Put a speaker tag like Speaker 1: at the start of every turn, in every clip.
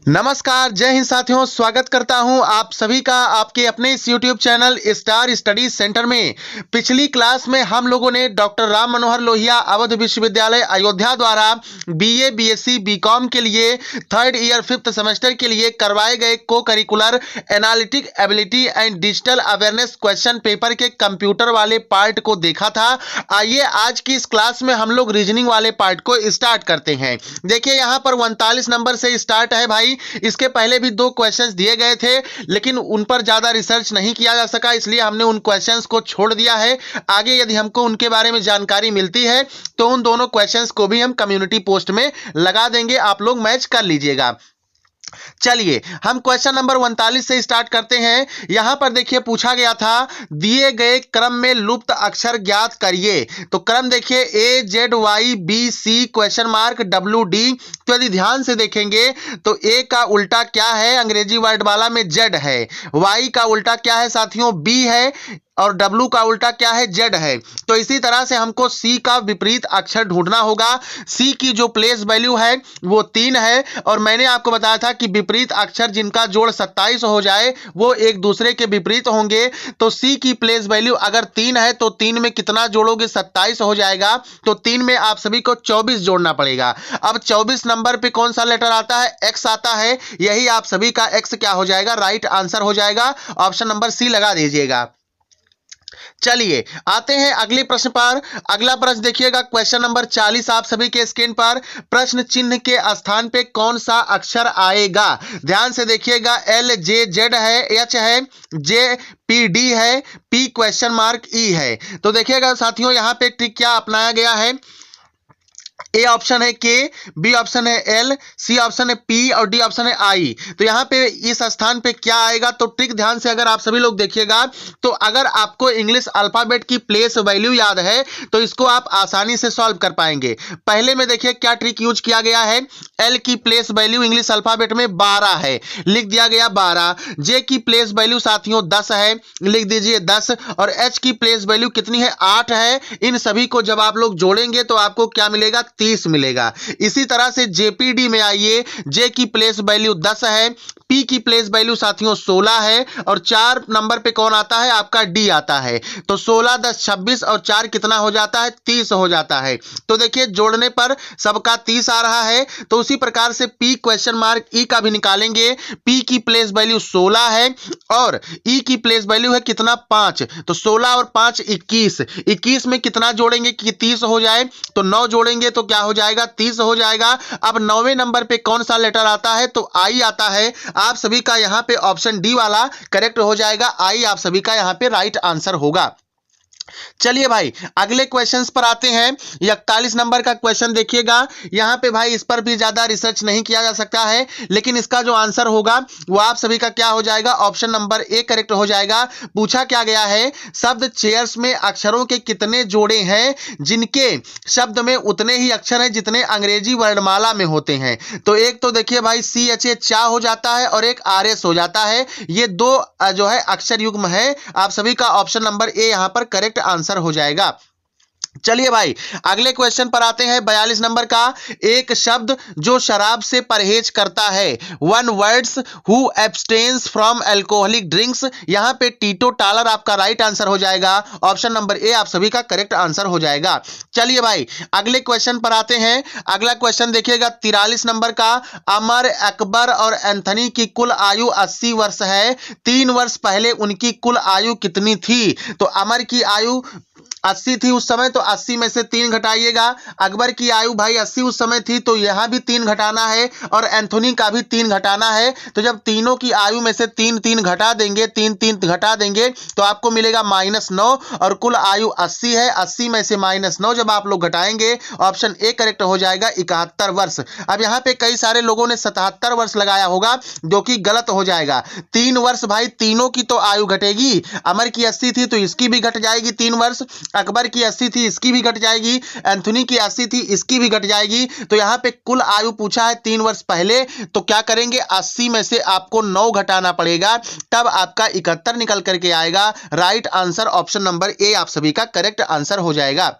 Speaker 1: नमस्कार, जय हिंद साथियों। स्वागत करता हूं आप सभी का आपके अपने इस YouTube channel star studies centre में। पिछली क्लास में हम लोगों ने डॉक्टर राम मनोहर लोहिया अवध विश्वविद्यालय अयोध्या द्वारा BA BSc BCom के लिए 3rd ईयर 5th सेमेस्टर के लिए करवाए गए को curricular analytic ability and digital awareness question paper के कंप्यूटर वाले पार्ट को देखा था। आइए आज की इस क्लास में हम लोग रीजनिंग वाले पार्ट को स्टार्ट करते हैं। देखिए यहाँ पर 39 नंबर से स्टार्ट है भाई। इसके पहले भी 2 क्वेश्चंस दिए गए थे, लेकिन उन पर ज्यादा रिसर्च नहीं किया जा सका, इसलिए हमने उन क्वेश्चंस को छोड़ दिया है। आगे यदि हमको उनके बारे में जानकारी मिलती है तो उन दोनों क्वेश्चंस को भी हम कम्युनिटी पोस्ट में लगा देंगे, आप लोग मैच कर लीजिएगा। चलिए हम क्वेश्चन नंबर 39 से स्टार्ट करते हैं। यहां पर देखिए पूछा गया था, दिए गए क्रम में लुप्त अक्षर ज्ञात करिए। तो क्रम देखिए AZYBC क्वेश्चन मार्क WD। तो यदि ध्यान से देखेंगे तो A का उल्टा क्या है, अंग्रेजी वर्ड वाला में Z है। Y का उल्टा क्या है साथियों, B है। और W का उल्टा क्या है, Z है। तो इसी तरह से हमको C का विपरीत अक्षर ढूंढना होगा। C की जो प्लेस वैल्यू है वो 3 है, और मैंने आपको बताया था कि विपरीत अक्षर जिनका जोड़ 27 हो जाए वो एक दूसरे के विपरीत होंगे। तो C की प्लेस वैल्यू अगर 3 है तो 3 में कितना जोड़ोगे, 27 हो जाएगा। तो 3 में आप सभी को 24 जोड़ना पड़ेगा। अब 24 नंबर पे कौन सा लेटर आता है, X आता है। यही आप सभी का X क्या हो जाएगा, राइट आंसर हो जाएगा। ऑप्शन नंबर C लगा दीजिएगा। चलिए आते हैं अगले प्रश्न पर। अगला प्रश्न देखिएगा, क्वेश्चन नंबर 40 आप सभी के स्क्रीन पर। प्रश्न चिन्ह के स्थान पे कौन सा अक्षर आएगा, ध्यान से देखिएगा। LJZ है, H है, JPD है, P क्वेश्चन मार्क E है। तो देखिएगा साथियों यहाँ पे ट्रिक क्या अपनाया गया है। A ऑप्शन है K, B ऑप्शन है L, C ऑप्शन है P और D ऑप्शन है I। तो यहाँ पे इस स्थान पे क्या आएगा, तो ट्रिक ध्यान से अगर आप सभी लोग देखिएगा तो अगर आपको इंग्लिश अल्फाबेट की प्लेस वैल्यू याद है तो इसको आप आसानी से सॉल्व कर पाएंगे। पहले में देखिए क्या ट्रिक यूज किया गया है। L की प्लेस वैल्यू इंग्लिश अल्फाबेट में 12 है, लिख दिया गया 12। J की प्लेस वैल्यू साथियों 10 है, लिख दीजिए 10। और H की प्लेस वैल्यू कितनी है, 8 है। इन सभी को जब आप लोग जोड़ेंगे तो आपको क्या मिलेगा, 30 मिलेगा। इसी तरह से JPD में आइए, J की प्लेस वैल्यू 10 है, P की प्लेस वैल्यू साथियों 16 है, और 4 नंबर पे कौन आता है, आपका D आता है। तो 16 10 26 और 4 कितना हो जाता है, 30 हो जाता है। तो देखिए जोड़ने पर सबका 30 आ रहा है। तो उसी प्रकार से P क्वेश्चन मार्क E का भी निकालेंगे। P की प्लेस वैल्यू 16 है और E की प्लेस वैल्यू है कितना, 5। तो 16 और 5 21। 21 में कितना जोड़ेंगे कि 30 हो जाए, तो 9 जोड़ेंगे तो क्या हो जाएगा, 30 हो जाएगा। अब 9वें नंबर पे कौन सा लेटर आता है, तो I आता है। आप सभी का यहां पे ऑप्शन डी वाला करेक्ट हो जाएगा। I आप सभी का यहां पे राइट आंसर होगा। चलिए भाई अगले क्वेश्चंस पर आते हैं। 41 नंबर का क्वेश्चन देखिएगा। यहां पे भाई इस पर भी ज्यादा रिसर्च नहीं किया जा सकता है, लेकिन इसका जो आंसर होगा वो आप सभी का क्या हो जाएगा, ऑप्शन नंबर A करेक्ट हो जाएगा। पूछा क्या गया है, शब्द चेयर्स में अक्षरों के कितने जोड़े हैं जिनके शब्द में उतने ही अक्षर हैं जितने अंग्रेजी वर्णमाला में होते हैं। तो एक तो देखिए भाई CHA चा हो जाता है और एक RS हो जाता है। ये 2 जो है अक्षर युग्म है। आप सभी का ऑप्शन नंबर A यहां पर करेक्ट आंसर हो जाएगा। चलिए भाई अगले क्वेश्चन पर आते हैं। 42 नंबर का, एक शब्द जो शराब से परहेज करता है, 1 words who abstains from alcoholic drinks. यहां पे टीटो टालर आपका राइट आंसर हो जाएगा। ऑप्शन नंबर A आप सभी का करेक्ट आंसर हो जाएगा। चलिए भाई अगले क्वेश्चन पर आते हैं। अगला क्वेश्चन देखिएगा 43 नंबर का, अमर, अकबर और एंथनी की कुल आयु 80 वर्ष है। 3 वर्ष पहले उनकी कुल आयु कितनी थी। तो अमर की आयु 80 थी उस समय, तो 80 में से 3 घटाइएगा। अकबर की आयु भाई 80 उस समय थी, तो यहां भी 3 घटाना है, और एंथोनी का भी 3 घटाना है। तो जब तीनों की आयु में से 3 3 घटा देंगे, 3 3 घटा देंगे तो आपको मिलेगा -9, और कुल आयु 80 है। 80 में से -9 जब आप लोग घटाएंगे, ऑप्शन A करेक्ट हो जाएगा, 71 वर्ष। अब यहाँ पे कई सारे लोगों ने 77 वर्ष लगाया होगा, जो कि गलत हो जाएगा। 3 वर्ष भाई तीनों की तो आयु घटेगी। अमर की 80 थी तो इसकी भी घट जाएगी 3 वर्ष, अकबर की 80 थी इसकी भी घट जाएगी, एंथोनी की 80 थी इसकी भी घट जाएगी। तो यहां पे कुल आयु पूछा है 3 वर्ष पहले, तो क्या करेंगे, 80 में से आपको 9 घटाना पड़ेगा, तब आपका 71 निकल करके आएगा। Right answer option number A आप सभी का करेक्ट आंसर हो जाएगा।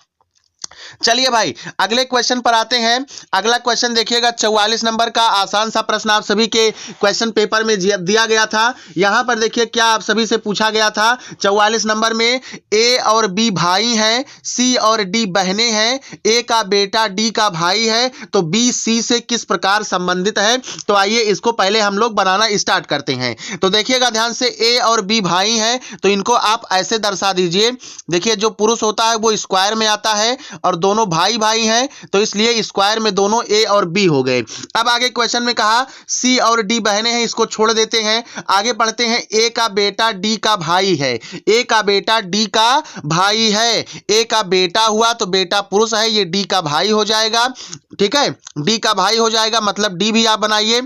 Speaker 1: चलिए भाई अगले क्वेश्चन पर आते हैं। अगला क्वेश्चन देखिएगा 44 नंबर का आसान सा प्रश्न आप सभी के क्वेश्चन पेपर में दिया गया था। यहां पर देखिए क्या आप सभी से पूछा गया था। 44 नंबर में ए और बी भाई हैं, सी और डी बहनें हैं, ए का बेटा डी का भाई है, तो बी सी से किस प्रकार संबंधित है। तो आइए इसको पहले हम लोग बनाना स्टार्ट करते हैं। तो देखिएगा ध्यान से, ए और बी भाई हैं तो इनको आप ऐसे दर्शा दीजिए। देखिए जो पुरुष होता है वो स्क्वायर में आता है और दोनों भाई भाई हैं तो इसलिए स्क्वायर में दोनों ए और बी हो गए। अब आगे क्वेश्चन में कहा सी और डी बहनें हैं, इसको छोड़ देते हैं। आगे पढ़ते हैं, ए का बेटा डी का भाई है, ए का बेटा डी का भाई है, ए का बेटा हुआ तो बेटा पुरुष है, ये डी का भाई हो जाएगा। ठीक है, डी का भाई हो जाएगा, मतलब डी भी आप बनाइए।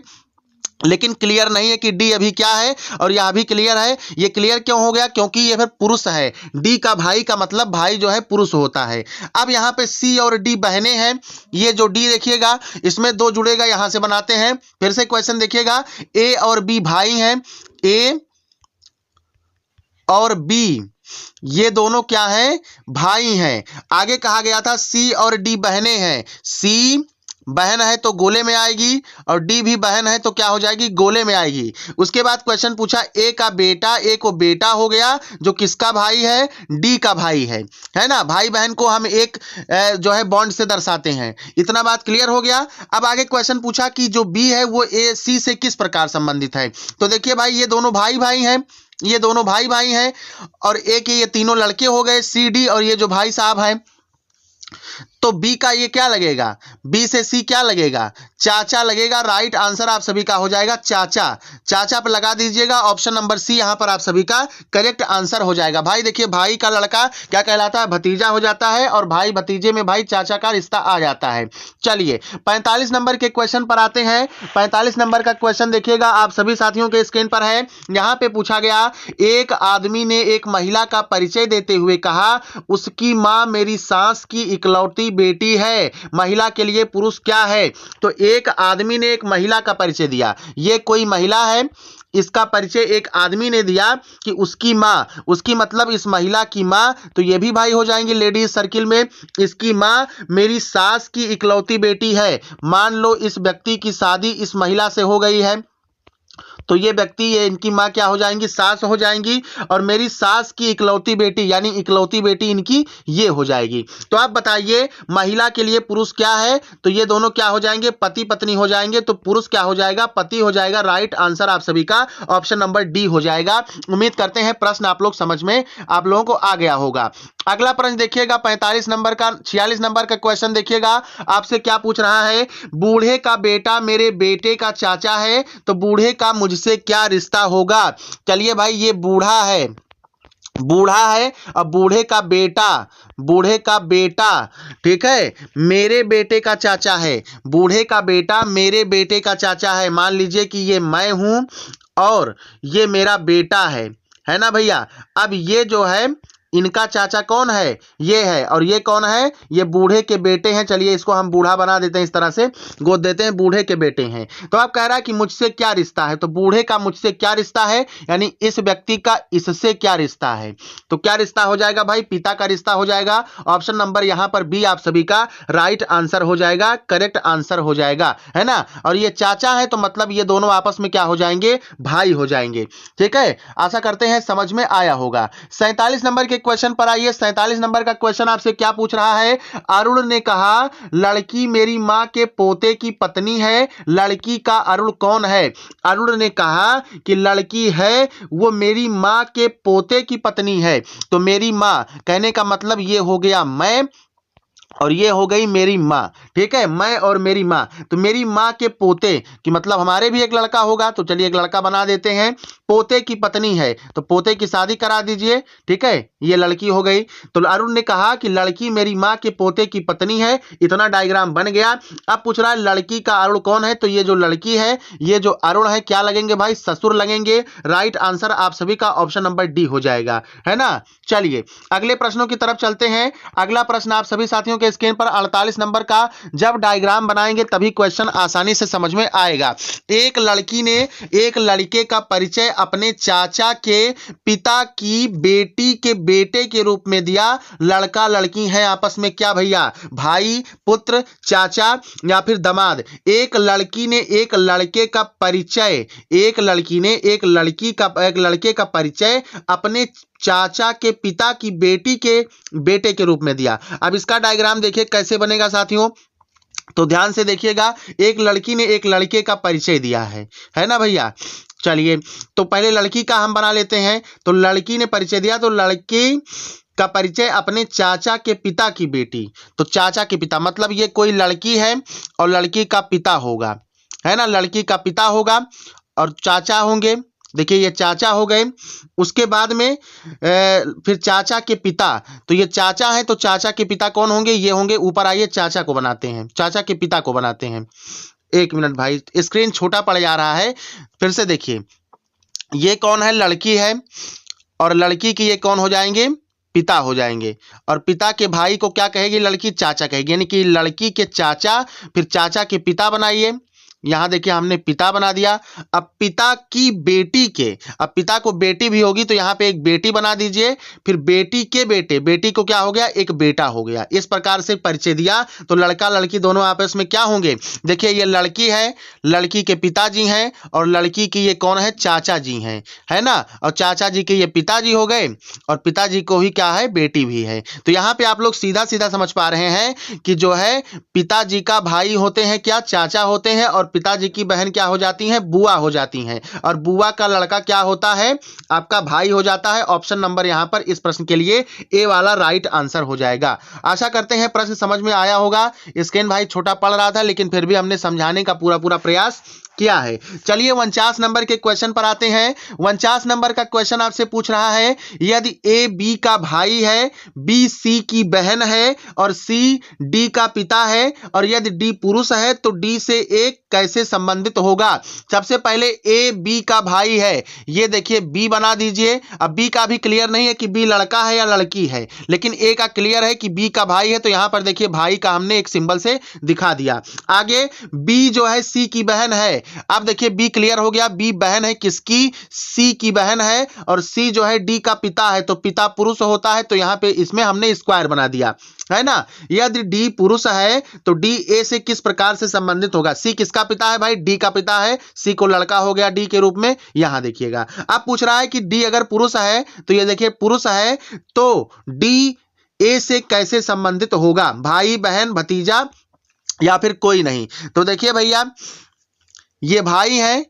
Speaker 1: लेकिन क्लियर नहीं है कि डी अभी क्या है और यह भी क्लियर है। ये क्लियर क्यों हो गया, क्योंकि ये फिर पुरुष है। डी का भाई का मतलब भाई जो है पुरुष होता है। अब यहाँ पे सी और डी बहनें हैं, ये जो डी देखिएगा इसमें दो जुड़ेगा, यहां से बनाते हैं। फिर से क्वेश्चन देखिएगा, ए और बी भाई हैं, ए और बी ये दोनों क्या हैं, भाई हैं। आगे कहा गया था सी और डी बहनें हैं, सी बहन है तो गोले में आएगी और डी भी बहन है तो क्या हो जाएगी, गोले में आएगी। उसके बाद क्वेश्चन पूछा, ए का बेटा, ए को बेटा हो गया जो किसका भाई है, डी का भाई है ना। भाई बहन को हम एक जो है बॉन्ड से दर्शाते हैं। इतना बात क्लियर हो गया। अब आगे क्वेश्चन पूछा कि जो बी है वो ए सी से किस प्रकार संबंधित है। तो देखिए भाई ये दोनों भाई भाई हैं, ये दोनों भाई भाई हैं और ए के ये तीनों लड़के हो गए सी डी, और ये जो भाई साहब हैं तो बी का ये क्या लगेगा, बी से सी क्या लगेगा, चाचा लगेगा। राइट आंसर आप सभी का हो जाएगा चाचा। चाचा पर लगा दीजिएगा, ऑप्शन नंबर सी यहां पर आप सभी का करेक्ट आंसर हो जाएगा। भाई देखिए भाई का लड़का क्या कहलाता है, भतीजा हो जाता है, और भाई भतीजे में भाई चाचा का रिश्ता आ जाता है। चलिए 45 नंबर के क्वेश्चन पर आते हैं। 45 नंबर का क्वेश्चन देखिएगा आप सभी साथियों के स्क्रीन पर है। यहां पे पूछा गया, एक आदमी ने एक महिला का परिचय देते हुए कहा उसकी मां मेरी सास की इकलौती बेटी है। महिला के लिए पुरुष क्या है। तो एक आदमी ने एक महिला का परिचय दिया, ये कोई महिला है, इसका परिचय एक आदमी ने दिया कि उसकी मां, उसकी मतलब इस महिला की मां, तो ये भी भाई हो जाएंगे लेडीज सर्किल में। इसकी मां मेरी सास की इकलौती बेटी है। मान लो इस व्यक्ति की शादी इस महिला से हो गई है तो ये व्यक्ति, ये इनकी मां क्या हो जाएंगी, सास हो जाएंगी, और मेरी सास की इकलौती बेटी यानी इकलौती बेटी इनकी ये हो जाएगी। तो आप बताइए महिला के लिए पुरुष क्या है। तो ये दोनों क्या हो जाएंगे, पति पत्नी हो जाएंगे। तो पुरुष क्या हो जाएगा, पति हो जाएगा। राइट आंसर आप सभी का ऑप्शन नंबर डी हो जाएगा। उम्मीद करते हैं प्रश्न आप लोग समझ में आप लोगों को आ गया होगा। अगला प्रश्न देखिएगा 45 नंबर का, 46 नंबर का क्वेश्चन देखिएगा आपसे क्या पूछ रहा है। बूढ़े का बेटा मेरे बेटे का चाचा है तो बूढ़े का मुझसे क्या रिश्ता होगा। चलिए भाई ये बूढ़ा है, बूढ़ा है और बूढ़े का बेटा, बूढ़े का बेटा, ठीक है, मेरे बेटे का चाचा है। बूढ़े का बेटा मेरे बेटे का चाचा है। मान लीजिए कि ये मैं हूं और ये मेरा बेटा है ना भैया। अब ये जो है इनका चाचा कौन है, ये है, और ये कौन है, ये बूढ़े के बेटे हैं। चलिए इसको हम बूढ़ा बना देते हैं, इस तरह से गोद देते हैं, बूढ़े के बेटे हैं। तो आप कह रहा है कि मुझसे क्या रिश्ता है, तो बूढ़े का मुझसे क्या रिश्ता है यानी इस व्यक्ति का इससे क्या रिश्ता है। तो क्या रिश्ता हो जाएगा भाई, पिता का रिश्ता हो जाएगा। ऑप्शन नंबर यहां पर बी आप सभी का राइट आंसर हो जाएगा, करेक्ट आंसर हो जाएगा, है ना। और ये चाचा है तो मतलब ये दोनों आपस में क्या हो जाएंगे, भाई हो जाएंगे। ठीक है, आशा करते हैं समझ में आया होगा। 47 नंबर के क्वेश्चन पर आइए। 47 नंबर का क्वेश्चन आपसे क्या पूछ रहा है। अरुण ने कहा लड़की मेरी मां के पोते की पत्नी है। लड़की का अरुण कौन है। अरुण ने कहा कि लड़की है वो मेरी मां के पोते की पत्नी है। तो मेरी मां कहने का मतलब ये हो गया मैं, और ये हो गई मेरी माँ। ठीक है, मैं और मेरी माँ। तो मेरी माँ के पोते की मतलब हमारे भी एक लड़का होगा, तो चलिए एक लड़का बना देते हैं। पोते की पत्नी है तो पोते की शादी करा दीजिए। ठीक है, ये लड़की हो गई। तो अरुण ने कहा कि लड़की मेरी माँ के पोते की पत्नी है। इतना डायग्राम बन गया। अब पूछ रहा है लड़की का अरुण कौन है। तो ये जो लड़की है, ये जो अरुण है क्या लगेंगे भाई, ससुर लगेंगे। राइट आंसर आप सभी का ऑप्शन नंबर डी हो जाएगा, है ना। चलिए अगले प्रश्नों की तरफ चलते हैं। अगला प्रश्न आप सभी साथियों साथियों के स्क्रीन पर 48 नंबर का जब डायग्राम बनाएंगे तभी क्वेश्चन आसानी से समझ में आएगा। एक लड़की ने एक लड़के का परिचय अपने चाचा के पिता की बेटी के बेटे के रूप में दिया। लड़का लड़की है आपस में क्या भैया, भाई, पुत्र, चाचा या फिर दामाद। एक लड़की ने एक लड़के का परिचय, एक लड़की ने एक लड़के का परिचय अपने चाचा के पिता की बेटी के बेटे के रूप में दिया। अब इसका डायग्राम देखिए कैसे बनेगा साथियों, तो ध्यान से देखिएगा। एक लड़की ने एक लड़के का परिचय दिया है ना भैया। चलिए तो पहले लड़की का हम बना लेते हैं। तो लड़की ने परिचय दिया, तो लड़की का परिचय अपने चाचा के पिता की बेटी। तो चाचा के पिता मतलब ये कोई लड़की है और लड़की का पिता होगा, है ना, लड़की का पिता होगा और चाचा होंगे। देखिए ये चाचा हो गए। उसके बाद में फिर चाचा के पिता, तो ये चाचा है तो चाचा के पिता कौन होंगे, ये होंगे। ऊपर आइए चाचा को बनाते हैं, चाचा के पिता को बनाते हैं। एक मिनट भाई, स्क्रीन छोटा पड़ जा रहा है, फिर से देखिए। ये कौन है, लड़की है और लड़की की ये कौन हो जाएंगे, पिता हो जाएंगे। और पिता के भाई को क्या कहेगी लड़की, चाचा कहेगी। यानी कि लड़की के चाचा, फिर चाचा के पिता बनाइए। यहां देखिए हमने पिता बना दिया। अब पिता की बेटी के, अब पिता को बेटी भी होगी तो यहां पे एक बेटी बना दीजिए। फिर बेटी के बेटे, बेटी को क्या हो गया, एक बेटा हो गया। इस प्रकार से परिचय दिया तो लड़का लड़की दोनों आपस में क्या होंगे। देखिए ये लड़की है, लड़की के पिताजी हैं और लड़की की ये कौन है, चाचा जी हैं, है ना। और चाचा जी के ये पिताजी हो गए और पिताजी को ही क्या है, बेटी भी है। तो यहाँ पे आप लोग सीधा सीधा समझ पा रहे हैं कि जो है पिताजी का भाई होते हैं क्या, चाचा होते हैं, और पिताजी की बहन क्या हो जाती हैं, बुआ हो जाती हैं, और बुआ का लड़का क्या होता है, आपका भाई हो जाता है। ऑप्शन नंबर यहां पर इस प्रश्न के लिए ए वाला राइट आंसर हो जाएगा। आशा करते हैं प्रश्न समझ में आया होगा। स्क्रीन भाई छोटा पड़ रहा था लेकिन फिर भी हमने समझाने का पूरा प्रयास किया है। चलिए 49 नंबर के क्वेश्चन पर आते हैं। 49 नंबर का क्वेश्चन आपसे पूछ रहा है, यदि ए बी का भाई है, बी सी की बहन है और सी डी का पिता है, और यदि डी पुरुष है तो डी से ए कैसे संबंधित होगा। सबसे पहले ए बी का भाई है, ये देखिए बी बना दीजिए। अब बी का भी क्लियर नहीं है कि बी लड़का है या लड़की है, लेकिन ए का क्लियर है कि बी का भाई है, तो यहां पर देखिए भाई का हमने एक सिंबल से दिखा दिया। आगे बी जो है सी की बहन है। अब देखिए बी क्लियर हो गया, बी बहन है किसकी, सी की बहन है, और सी जो है डी का पिता है, तो पिता पुरुष होता है, तो यहां पे इसमें हमने स्क्वायर बना दिया, है ना। यदि डी पुरुष है तो डी ए से किस प्रकार से संबंधित होगा। सी किसका पिता है भाई, डी का पिता है, सी को लड़का हो गया डी के रूप में। यहां देखिएगा अब पूछ रहा है कि डी अगर पुरुष है तो ये देखिए पुरुष है तो डी ए से कैसे संबंधित होगा, भाई बहन भतीजा या फिर कोई नहीं। तो देखिए भैया ये भाई है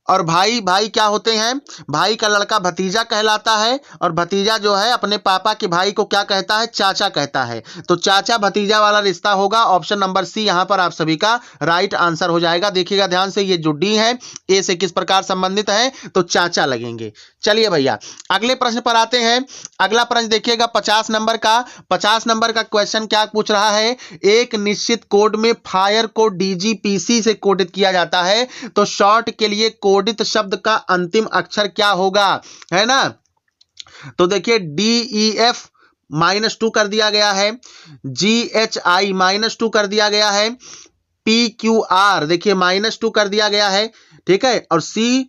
Speaker 1: और भाई भाई क्या होते हैं, भाई का लड़का भतीजा कहलाता है, और भतीजा जो है अपने पापा के भाई को क्या कहता है, चाचा कहता है। तो चाचा भतीजा वाला रिश्ता होगा। ऑप्शन नंबर सी यहां पर आप सभी का राइट आंसर हो जाएगा। देखिएगा ध्यान से, ये जो डी है ए से किस प्रकार संबंधित है, तो चाचा लगेंगे। चलिए भैया अगले प्रश्न पर आते हैं। अगला प्रश्न देखिएगा 50 नंबर का। 50 नंबर का क्वेश्चन क्या पूछ रहा है, एक निश्चित कोड में फायर को डीजीपीसी से कोडित किया जाता है, तो शॉर्ट के लिए कोडित शब्द का अंतिम अक्षर क्या होगा, है ना। तो देखिए DEF -2 कर दिया गया है, GHI -2 कर दिया गया है, PQR देखिए -2 कर दिया गया है, ठीक है, और CDE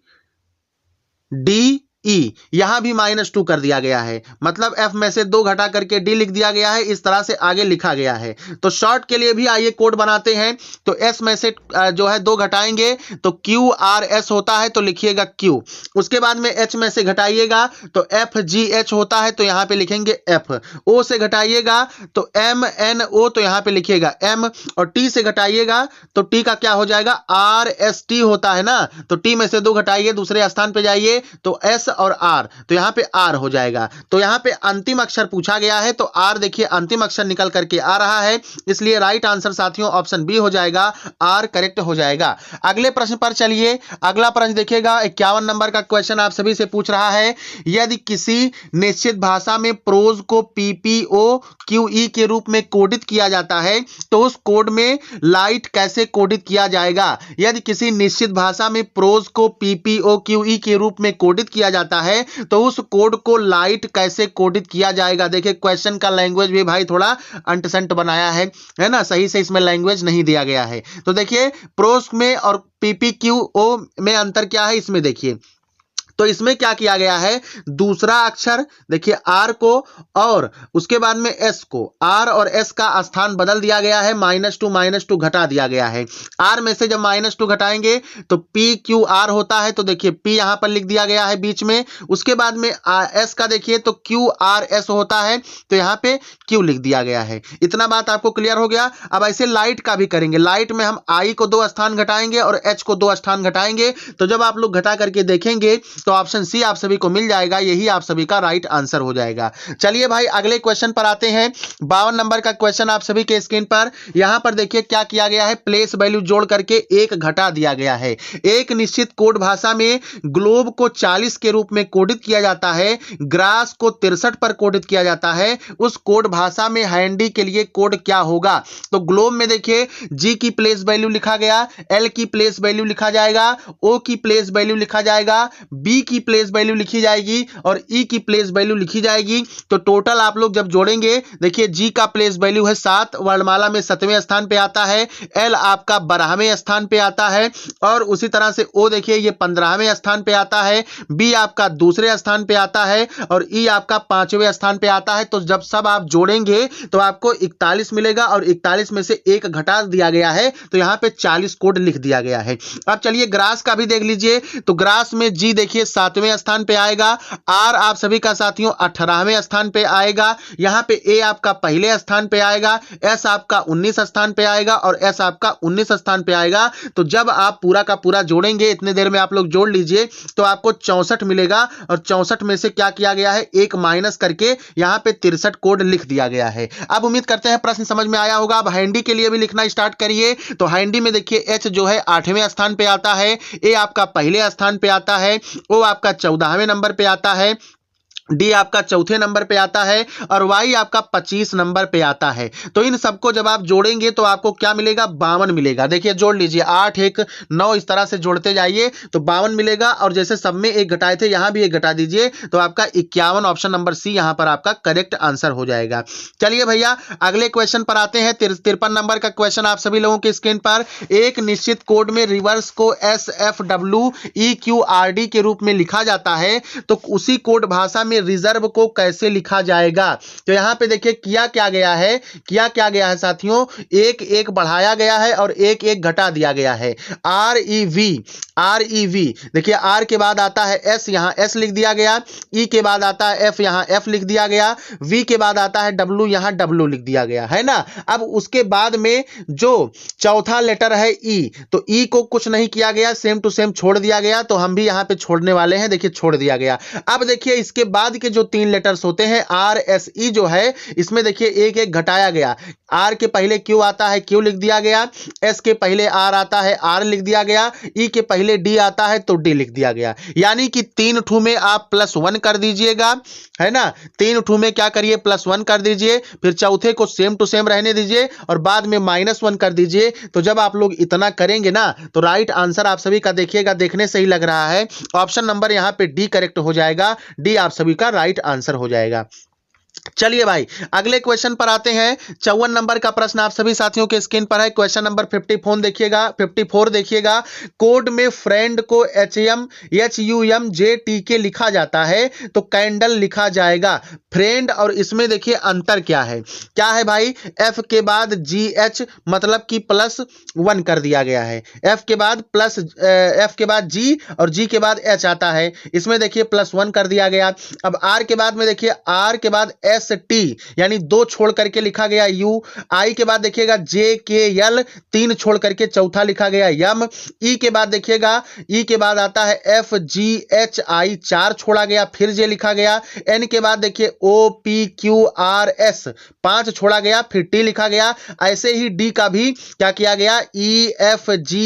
Speaker 1: यहां भी -2 कर दिया गया है। मतलब F में से 2 घटा करके D लिख दिया गया है, इस तरह से आगे लिखा गया है। तो शॉर्ट के लिए भी आइए कोड बनाते हैं। तो S में से जो है 2 घटाएंगे तो QRS होता है, तो लिखिएगा Q। उसके बाद में H में से घटाइएगा तो FGH होता है, तो यहां पे लिखेंगे F। O से घटाइएगा तो MNO, तो यहां पे लिखिएगा M। और T से घटाइएगा तो T का क्या हो जाएगा, RST होता है ना। तो T में से 2 घटाइए, दूसरे स्थान पे जाइए तो S और R, तो यहां पे R हो जाएगा। तो यहां पे अंतिम अक्षर पूछा गया है, तो R देखिए अंतिम अक्षर निकल करके आ रहा है, इसलिए राइट आंसर साथियों ऑप्शन बी हो जाएगा, R करेक्ट हो जाएगा। अगले प्रश्न पर चलिए। अगला प्रश्न देखिएगा 51 नंबर का क्वेश्चन आप सभी से पूछ रहा है, यदि किसी निश्चित भाषा में प्रोज को PPOQE के रूप में कोडित किया जाता है तो उस कोड में लाइट कैसे कोडित किया जाएगा। यदि किसी निश्चित भाषा में प्रोज को PPOQE के रूप में कोडित किया जाता है तो उस कोड को लाइट कैसे कोडित किया जाएगा। देखिए क्वेश्चन का लैंग्वेज भी भाई थोड़ा अंटसंट बनाया है ना, सही से इसमें लैंग्वेज नहीं दिया गया है। तो देखिए प्रोस में और पीपीक्यूओ में अंतर क्या है इसमें देखिए, तो इसमें क्या किया गया है, दूसरा अक्षर देखिए आर को और उसके बाद में एस को, आर और एस का स्थान बदल दिया गया है, -2 घटा दिया गया है। आर में से जब -2 घटाएंगे तो पी क्यू आर होता है, तो देखिए पी यहां पर लिख दिया गया है बीच में। उसके बाद में एस का देखिए तो क्यू आर एस होता है, तो यहां पे क्यू लिख दिया गया है। इतना बात आपको क्लियर हो गया। अब ऐसे लाइट का भी करेंगे, लाइट में हम आई को 2 स्थान घटाएंगे और एच को 2 स्थान घटाएंगे, तो जब आप लोग घटा करके देखेंगे तो ऑप्शन सी आप सभी को मिल जाएगा, यही आप सभी का राइट आंसर हो जाएगा। चलिए भाई अगले क्वेश्चन पर आते हैं। 52 नंबर का क्वेश्चन आप सभी के स्क्रीन पर, यहां पर देखिए क्या किया गया है, प्लेस वैल्यू जोड़ करके 1 घटा दिया गया है। एक निश्चित कोड भाषा में ग्लोब को 40 के रूप में कोडित किया जाता है, ग्रास को 63 पर कोडित किया जाता है। उस कोड भाषा में हैंडी के लिए कोड क्या होगा। तो ग्लोब में देखिए जी की प्लेस वैल्यू लिखा गया, एल की प्लेस वैल्यू लिखा जाएगा, ओ की प्लेस वैल्यू लिखा जाएगा, बी की प्लेस वैल्यू लिखी जाएगी और ई की प्लेस वैल्यू लिखी जाएगी। तो टोटल आप लोग जब जोड़ेंगे देखिए जी का प्लेस वैल्यू है 7, वर्णमाला में 7वें स्थान पे आता है, एल आपका 12वें स्थान पे आता है और उसी तरह से ओ देखिए ये 15वें स्थान पे आता है, बी आपका दूसरे स्थान पे आता है और ई आपका 5वें स्थान पे आता है। तो जब सब आप जोड़ेंगे तो आपको 41 मिलेगा और 41 में से 1 घटा दिया गया है, तो यहां पे 40 कोड लिख दिया गया है। अब चलिए ग्रास का भी देख लीजिए, तो ग्रास में जी देखिए 7वें स्थान पे आएगा, आर आप सभी का साथियों 18वें स्थान पे आएगा, यहां पे ए आपका पहले स्थान पे आएगा, एस आपका 19 स्थान पे आएगा और एस आपका 19 स्थान पे आएगा। तो जब आप पूरा का पूरा जोड़ेंगे, इतने देर में आप लोग जोड़ लीजिए, तो आपको 64 मिलेगा और 64 में से क्या किया गया है, 1 माइनस करके यहां पे 63 कोड लिख दिया गया है। अब उम्मीद करते हैं प्रश्न समझ में आया होगा। अब हैंडी के लिए भी लिखना स्टार्ट करिए। तो हैंडी में देखिए एच जो है 8वें स्थान पे आता है, ए आपका पहले स्थान पे आता है, ओ आपका 14वें नंबर पे आता है, डी आपका चौथे नंबर पे आता है और वाई आपका 25 नंबर पे आता है। तो इन सबको जब आप जोड़ेंगे तो आपको क्या मिलेगा, 52 मिलेगा। देखिए जोड़ लीजिए 8 1 9 इस तरह से जोड़ते जाइए तो 52 मिलेगा और जैसे सब में 1 घटाए थे यहां भी 1 घटा दीजिए तो आपका 51, ऑप्शन नंबर सी यहां पर आपका करेक्ट आंसर हो जाएगा। चलिए भैया अगले क्वेश्चन पर आते हैं। 53 नंबर का क्वेश्चन आप सभी लोगों के स्क्रीन पर, एक निश्चित कोड में रिवर्स को SFWEQRD के रूप में लिखा जाता है, तो उसी कोड भाषा में रिजर्व को कैसे लिखा जाएगा। तो यहां पे देखिए किया क्या गया है साथियों, 1 1 बढ़ाया गया है और 1 1 घटा दिया गया है। REV देखिए आर के बाद आता है एस, यहां एस लिख दिया गया, ई के बाद आता है एफ, यहां एफ लिख दिया गया, वी के बाद आता है डब्ल्यू, यहां डब्ल्यू लिख दिया गया है ना। अब उसके बाद में जो चौथा लेटर है ई, तो ई को कुछ नहीं किया गया, सेम टू सेम छोड़ दिया गया, तो हम भी यहां पे छोड़ने वाले हैं, देखिए छोड़ दिया गया। अब देखिए इसके बाद के जो 3 लेटर्स होते हैं आर एस ई जो है, इसमें देखिए 1 1 घटाया गया, आर के पहले क्यू आता है, क्यू लिख दिया गया, एस के पहले आर आता है, आर लिख दिया गया, ई के पहले डी आता है तो डी लिख दिया गया। यानी कि 3 ठू में आप +1 कर दीजिएगा, है ना, 3 ठू में क्या करिए +1 कर दीजिए, फिर चौथे को सेम टू सेम रहने दीजिए और बाद में -1 कर दीजिए। तो जब आप लोग इतना करेंगे ना तो राइट आंसर आप सभी का देखिएगा, देखने से ही लग रहा है ऑप्शन नंबर यहां पे डी करेक्ट हो जाएगा, डी आप सभी का राइट आंसर हो जाएगा। चलिए भाई अगले क्वेश्चन पर आते हैं। 54 नंबर का प्रश्न आप सभी साथियों के स्क्रीन पर है, क्वेश्चन नंबर 54 देखिएगा। कोड में फ्रेंड को HUMJTK लिखा जाता है तो कैंडल लिखा जाएगा फ्रेंड, और इसमें देखिए अंतर क्या है भाई, F के बाद GH मतलब कि +1 कर दिया गया है, F के बाद G और G के बाद H आता है, इसमें देखिए +1 कर दिया गया। अब R के बाद में देखिए R के बाद ST यानी 2 छोड़ करके लिखा गया U, I के बाद देखिएगा JKL 3 छोड़ करके चौथा लिखा गया M, E के बाद देखिएगा E के बाद आता है FGHI 4 छोड़ा गया फिर J लिखा गया, N के बाद देखिए OPQRS 5 छोड़ा गया फिर T लिखा गया। ऐसे ही D का भी क्या किया गया, EFGHIJK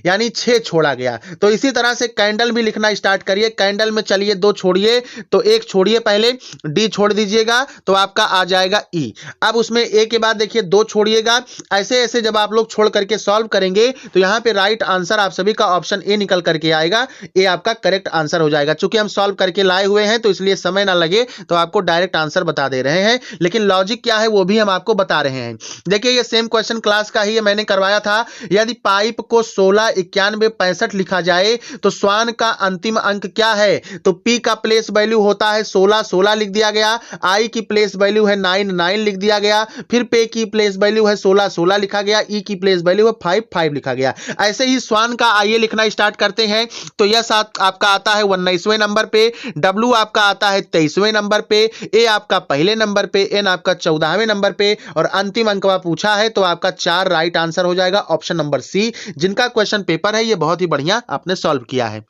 Speaker 1: यानी 6 छोड़ा गया। तो इसी तरह से कैंडल भी लिखना स्टार्ट करिए। कैंडल में चलिए 2 छोड़िए तो एक छोड़िए, पहले डी छोड़ दीजिएगा तो आपका आ जाएगा ई। अब उसमें ए के बाद देखिए 2 छोड़िएगा। ऐसे ऐसे जब आप लोग छोड़ करके सॉल्व करेंगे तो यहां पे राइट आंसर आप सभी का ऑप्शन ए निकल करके आएगा। ए आपका करेक्ट आंसर हो जाएगा। चूंकि हम सॉल्व करके लाए हुए हैं तो इसलिए समय ना लगे तो आपको डायरेक्ट आंसर बता दे रहे हैं, लेकिन लॉजिक क्या है वो भी हम आपको बता रहे हैं। देखिए ये सेम क्वेश्चन क्लास का ही है, मैंने करवाया था। यदि पाइप को 16, 91, 65 लिखा जाए तो स्वान का अंतिम अंक क्या है? तो पी का प्लेस वैल्यू होता है 16, 16 लिख दिया गया। आई की प्लेस वैल्यू है 9, 9 लिख दिया गया। फिर पे की प्लेस वैल्यू है 16, 16 लिखा गया। ई की प्लेस वैल्यू है 5, 5 लिखा गया। ऐसे ही स्वान का आइए लिखना स्टार्ट करते हैं। तो यस आपका आता है 19वें नंबर पे, डब्ल्यू आपका आता है 23वें नंबर पे, ए आपका पहले नंबर पे, एन आपका 14वें नंबर पे, और अंतिम अंक पूछा है तो आपका 4 राइट आंसर हो जाएगा, ऑप्शन नंबर सी। जिनका क्वेश्चन पेपर है ये बहुत ही बढ़िया आपने सॉल्व किया है।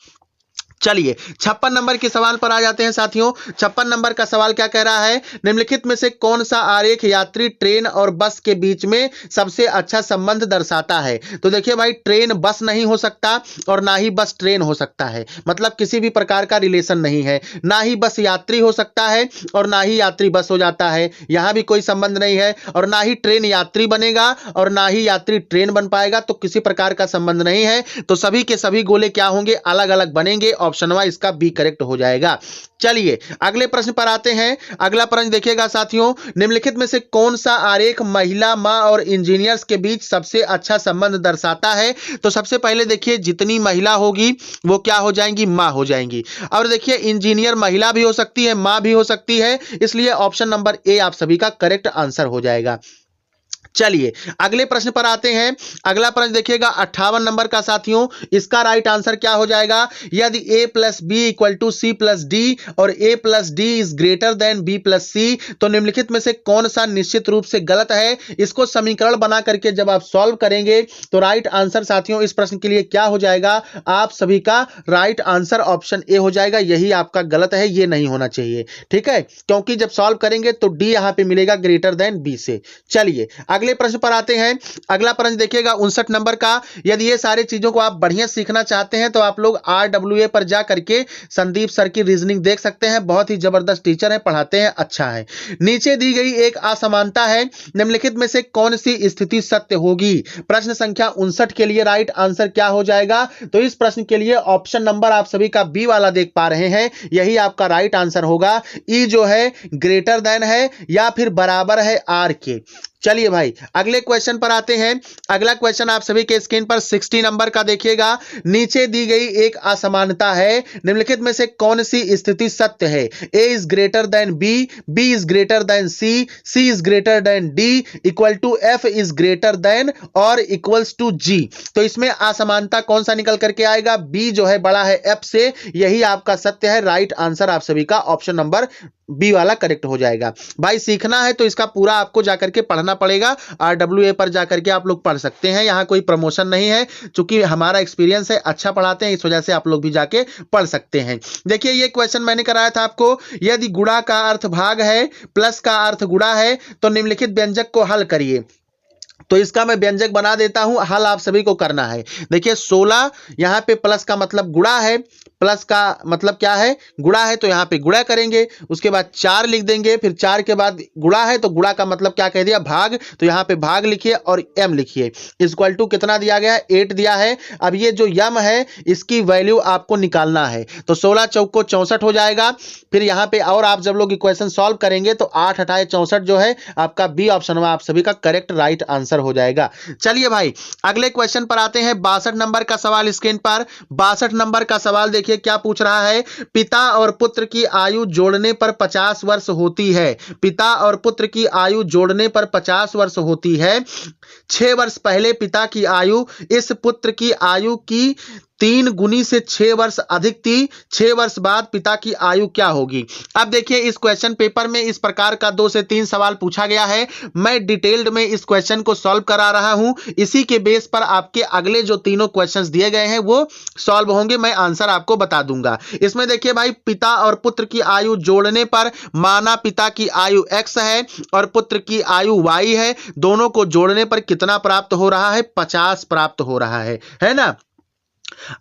Speaker 1: चलिए 56 नंबर के सवाल पर आ जाते हैं साथियों। 56 नंबर का सवाल क्या कह रहा है? निम्नलिखित में से कौन सा आरेख यात्री ट्रेन और बस के बीच में सबसे अच्छा संबंध दर्शाता है? तो देखिए भाई, ट्रेन बस नहीं हो सकता और ना ही बस ट्रेन हो सकता है, मतलब किसी भी प्रकार का रिलेशन नहीं है। ना ही बस यात्री हो सकता है और ना ही यात्री बस हो जाता है, यहां भी कोई संबंध नहीं है। और ना ही ट्रेन यात्री बनेगा और ना ही यात्री ट्रेन बन पाएगा, तो किसी प्रकार का संबंध नहीं है। तो सभी के सभी गोले क्या होंगे? अलग अलग बनेंगे। ऑप्शन वा इसका बी करेक्ट हो जाएगा। चलिए अगले प्रश्न पर आते हैं। अगला प्रश्न देखिएगा साथियों, निम्नलिखित में से कौन सा आरेख महिला, मां और इंजीनियर्स के बीच सबसे अच्छा संबंध दर्शाता है? तो सबसे पहले देखिए, जितनी महिला होगी वो क्या हो जाएंगी? मां हो जाएंगी। और देखिए इंजीनियर महिला भी हो सकती है, मां भी हो सकती है, इसलिए ऑप्शन नंबर ए आप सभी का करेक्ट आंसर हो जाएगा। चलिए अगले प्रश्न पर आते हैं। अगला प्रश्न देखिएगा 58 नंबर का साथियों, इसका राइट आंसर क्या हो जाएगा? यदि a plus B equal to C plus D और a plus D is greater than b plus C, तो निम्नलिखित में से कौन सा निश्चित रूप से गलत है? इसको समीकरण बना करके जब आप सॉल्व करेंगे तो राइट आंसर साथियों इस प्रश्न के लिए क्या हो जाएगा? आप सभी का राइट आंसर ऑप्शन ए हो जाएगा। यही आपका गलत है, ये नहीं होना चाहिए, ठीक है, क्योंकि जब सॉल्व करेंगे तो डी यहां पे मिलेगा ग्रेटर देन बी से। चलिए अगले प्रश्न पर आते हैं। अगला प्रश्न देखिएगा 59 नंबर का। यदि ये सारी चीजों को आप बढ़िया सीखना चाहते हैं तो आप लोग RWA पर जा करके संदीप सर की रीजनिंग देख सकते हैं। बहुत ही जबरदस्त टीचर है, पढ़ाते हैं, अच्छा है। नीचे दी गई एक असमानता है, निम्नलिखित में से कौन सी स्थिति सत्य होगी? प्रश्न संख्या 59 के लिए राइट आंसर क्या हो जाएगा? तो इस प्रश्न के लिए ऑप्शन नंबर आप सभी का बी वाला देख पा रहे हैं, यही आपका राइट आंसर होगा। ई जो है ग्रेटर देन है या फिर बराबर है आर के। चलिए भाई अगले क्वेश्चन पर आते हैं। अगला क्वेश्चन आप सभी के स्क्रीन पर 60 नंबर का देखिएगा। नीचे दी गई एक असमानता है, निम्नलिखित में से कौन सी स्थिति सत्य है? A is greater than B, B is greater than C, C is greater than D, equal to F is greater than और इक्वल्स टू जी। तो इसमें असमानता कौन सा निकल करके आएगा? बी जो है बड़ा है एफ से, यही आपका सत्य है। राइट आंसर आप सभी का ऑप्शन नंबर बी वाला करेक्ट हो जाएगा। भाई सीखना है तो इसका पूरा आपको जाकर के पढ़ना पड़ेगा। RWA पर जाकर के आप लोग पढ़ सकते हैं, यहाँ कोई प्रमोशन नहीं है, क्योंकि हमारा एक्सपीरियंस है, अच्छा पढ़ाते हैं, इस वजह से आप लोग भी जाके पढ़ सकते हैं। देखिए ये क्वेश्चन मैंने कराया था आपको, यदि गुणा का अर्थ भाग है, प्लस का अर्थ गुणा है, तो निम्नलिखित व्यंजक को हल करिए। तो इसका मैं व्यंजक बना देता हूं, हल आप सभी को करना है। देखिए 16 यहां पे प्लस का मतलब गुणा है, प्लस का मतलब क्या है? गुणा है, तो यहां पे गुणा करेंगे। उसके बाद 4 लिख देंगे, फिर 4 के बाद गुणा है तो गुणा का मतलब क्या कह दिया? भाग, तो यहां पे भाग लिखिए और m लिखिए। इक्वल टू कितना दिया गया है? 8 दिया है। अब ये जो m है इसकी वैल्यू आपको निकालना है, तो 16 चौको 64 हो जाएगा। फिर यहां पे और आप जब लोग इक्वेशन सॉल्व करेंगे तो 8 हटाए 64 जो है आपका बी ऑप्शन में आप सभी का करेक्ट राइट आंसर हो जाएगा। चलिए भाई अगले क्वेश्चन पर आते हैं। 62 नंबर का सवाल स्क्रीन पर। 62 नंबर का सवाल देखिए क्या पूछ रहा है? पिता और पुत्र की आयु जोड़ने पर 50 वर्ष होती है। पिता और पुत्र की आयु जोड़ने पर 50 वर्ष होती है। 6 वर्ष पहले पिता की आयु इस पुत्र की आयु की 3 गुनी से 6 वर्ष अधिक थी। 6 वर्ष बाद पिता की आयु क्या होगी? अब देखिए इस क्वेश्चन पेपर में इस प्रकार का 2 से 3 सवाल पूछा गया है। मैं डिटेल्ड में इस क्वेश्चन को सॉल्व करा रहा हूं, इसी के बेस पर आपके अगले जो तीनों क्वेश्चंस दिए गए हैं वो सॉल्व होंगे, मैं आंसर आपको बता दूंगा। इसमें देखिए भाई, पिता और पुत्र की आयु जोड़ने पर माना पिता की आयु x है और पुत्र की आयु y है, दोनों को जोड़ने पर कितना प्राप्त हो रहा है? 50 प्राप्त हो रहा है ना।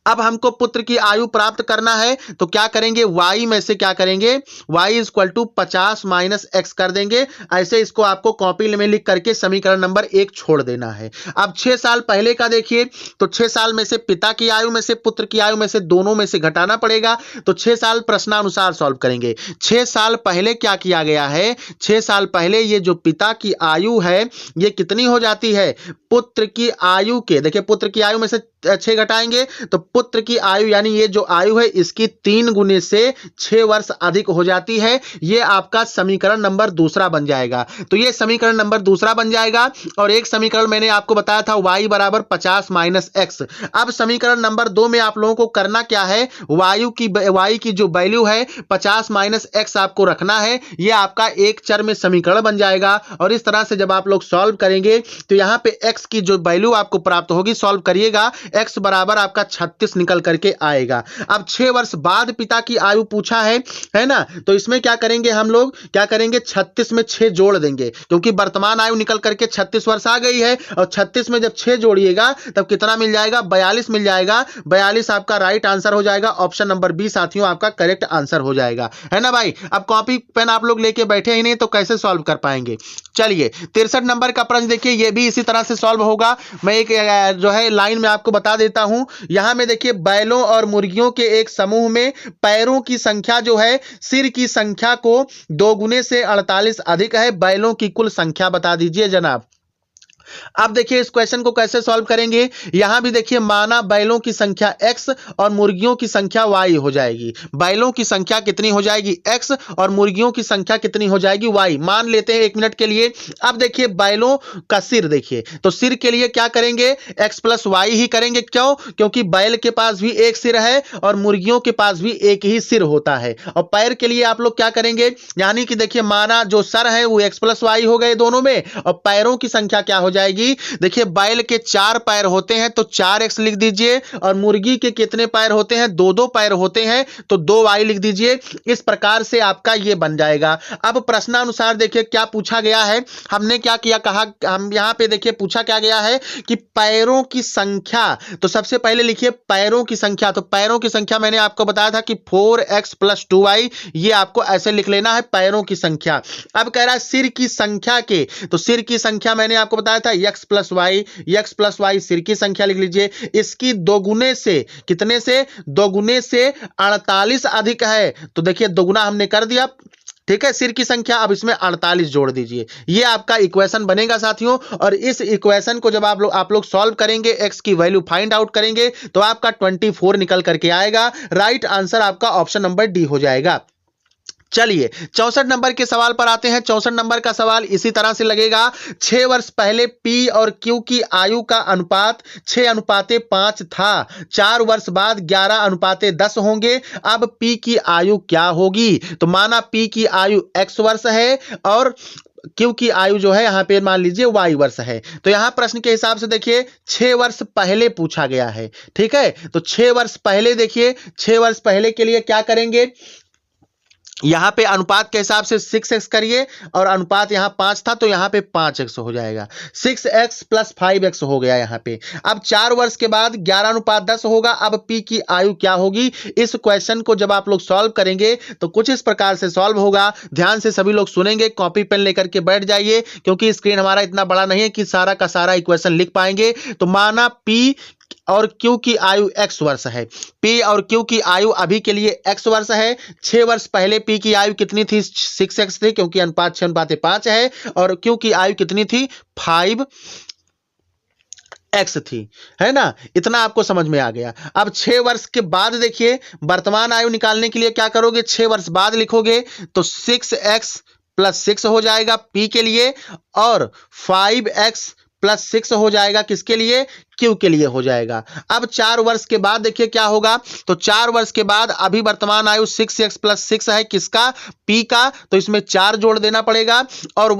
Speaker 1: अब हमको पुत्र की आयु प्राप्त करना है तो क्या करेंगे, y में से क्या करेंगे, y equal to 50 minus x कर देंगे। ऐसे इसको आपको कॉपी में लिख करके समीकरण नंबर 1 छोड़ देना है। अब 6 साल पहले का देखिए, तो 6 साल में से पिता की आयु में से पुत्र की आयु में से दोनों में से घटाना पड़ेगा। तो 6 साल प्रश्नानुसार सॉल्व करेंगे। 6 साल पहले क्या किया गया है, 6 साल पहले ये जो पिता की आयु है ये कितनी हो जाती है, पुत्र की आयु के, देखिए पुत्र की आयु में से 6 घटाएंगे तो पुत्र की आयु यानी ये जो आयु है इसकी 3 गुने से 6 वर्ष अधिक हो जाती है। ये आपका समीकरण नंबर दूसरा बन जाएगा। तो ये समीकरण नंबर दूसरा बन जाएगा। और एक समीकरण मैंने आपको बताया था y बराबर 50 माइनस एक्स। अब समीकरण नंबर 2 में आप लोगों को करना क्या है, y की जो वैल्यू है 50 माइनस एक्स आपको रखना है। ये आपका एक चर में समीकरण बन जाएगा। और इस तरह से जब आप लोग सॉल्व करेंगे तो यहाँ पे x की जो वैल्यू आपको प्राप्त होगी, सॉल्व करिएगा, x बराबर आपका 36 निकल करके आएगा। अब 6 वर्ष बाद पिता की आयु पूछा है ना, तो इसमें क्या करेंगे, हम लोग क्या करेंगे, 36 में 6 जोड़ देंगे क्योंकि वर्तमान आयु निकल करके 36 वर्ष आ गई है। और 36 में जब 6 जोड़िएगा तब कितना मिल जाएगा, 42 मिल जाएगा। 42 आपका राइट आंसर हो जाएगा। ऑप्शन नंबर बी साथियों आपका करेक्ट आंसर हो जाएगा, है ना भाई। अब कॉपी पेन आप लोग लेके बैठे ही नहीं तो कैसे सॉल्व कर पाएंगे। चलिए 63 नंबर का प्रश्न देखिए, ये भी इसी तरह से सॉल्व होगा। मैं एक जो है लाइन में आपको बता देता हूं। यहां में देखिए बैलों और मुर्गियों के एक समूह में पैरों की संख्या जो है सिर की संख्या को 2 गुने से 48 अधिक है। बैलों की कुल संख्या बता दीजिए जनाब। अब देखिए इस क्वेश्चन को कैसे सॉल्व करेंगे। यहां भी देखिए माना बैलों की संख्या x और मुर्गियों की संख्या y हो जाएगी। बैलों की संख्या कितनी हो जाएगी, x, और मुर्गियों की संख्या कितनी हो जाएगी, y। मान लेते हैं 1 मिनट के लिए। अब देखिए बैलों का सिर देखिए, तो सिर के लिए क्या करेंगे, x प्लस y ही करेंगे। क्यों, क्योंकि बैल के पास भी एक सिर है और मुर्गियों के पास भी एक ही सिर होता है। और पैर के लिए आप लोग क्या करेंगे, यानी कि देखिए माना जो सर है वो x प्लस y हो गए दोनों में, और पैरों की संख्या क्या हो जाएगी, देखिए बैल के 4 पैर होते हैं तो 4x लिख दीजिए। और मुर्गी के कितने पैर होते हैं, 2 पैर होते हैं तो 2y लिख दीजिए। इस प्रकार से आपका ये बन जाएगा। अब प्रश्नानुसार देखिए क्या पूछा गया है, हमने क्या किया, कहा हम यहां पे देखिए पूछा क्या गया है कि पैरों की संख्या। तो सबसे पहले लिखिए पैरों की संख्या। तो पैरों की संख्या मैंने आपको बताया था कि 4x प्लस 2y, ये आपको ऐसे लिख लेना है पैरों की संख्या। अब कह रहा है सिर की संख्या के, तो सिर की संख्या मैंने आपको बताया था x प्लस वाई, सिर की संख्या लिख लीजिए। इसकी 2 गुने से, कितने से, 2 गुने से 48 अधिक है। तो देखिए 2 गुना हमने कर दिया, ठीक है, सिर की संख्या। अब इसमें 48 जोड़ दीजिए, ये आपका इक्वेशन बनेगा साथियों। और इस इक्वेशन को जब आप लोग सॉल्व करेंगे, x की वैल्यू फाइंड आउट करेंगे तो आपका 24 निकल करके आएगा। राइट आंसर आपका ऑप्शन नंबर डी हो जाएगा। चलिए 64 नंबर के सवाल पर आते हैं। 64 नंबर का सवाल इसी तरह से लगेगा। 6 वर्ष पहले P और Q की आयु का अनुपात 6:5 था। 4 वर्ष बाद 11:10 होंगे। अब P की आयु क्या होगी। तो माना P की आयु x वर्ष है और Q की आयु जो है यहां पे मान लीजिए y वर्ष है। तो यहां प्रश्न के हिसाब से देखिए 6 वर्ष पहले पूछा गया है, ठीक है। तो 6 वर्ष पहले देखिए, 6 वर्ष पहले के लिए क्या करेंगे, यहां पे अनुपात के हिसाब से 6x करिए और अनुपात यहां 5 था तो यहां पे 5x हो जाएगा। 6x प्लस 5x हो गया यहां पे। अब 4 वर्ष के बाद 11:10 होगा। अब P की आयु क्या होगी। इस क्वेश्चन को जब आप लोग सॉल्व करेंगे तो कुछ इस प्रकार से सॉल्व होगा। ध्यान से सभी लोग सुनेंगे, कॉपी पेन लेकर के बैठ जाइए क्योंकि स्क्रीन हमारा इतना बड़ा नहीं है कि सारा का सारा इक्वेशन लिख पाएंगे। तो माना P और Q की आयु x वर्ष है। P और Q की आयु अभी के लिए x वर्ष है। 6 वर्ष पहले P की आयु कितनी थी, 6x थी क्योंकि अनुपात 6:5 है। और Q की आयु कितनी थी, 5x थी, है ना। इतना आपको समझ में आ गया। अब 6 वर्ष के बाद देखिए वर्तमान आयु निकालने के लिए क्या करोगे, 6 वर्ष बाद लिखोगे तो 6x प्लस 6 हो जाएगा P के लिए और 5x प्लस 6 हो जाएगा किसके लिए, Q के लिए हो जाएगा। अब 4 वर्ष के बाद देखिए क्या होगा। तो 4 वर्ष के बाद अभी वर्तमान आयु 6x प्लस 6 है किसका, P का, तो इसमें 4 जोड़ देना पड़ेगा। और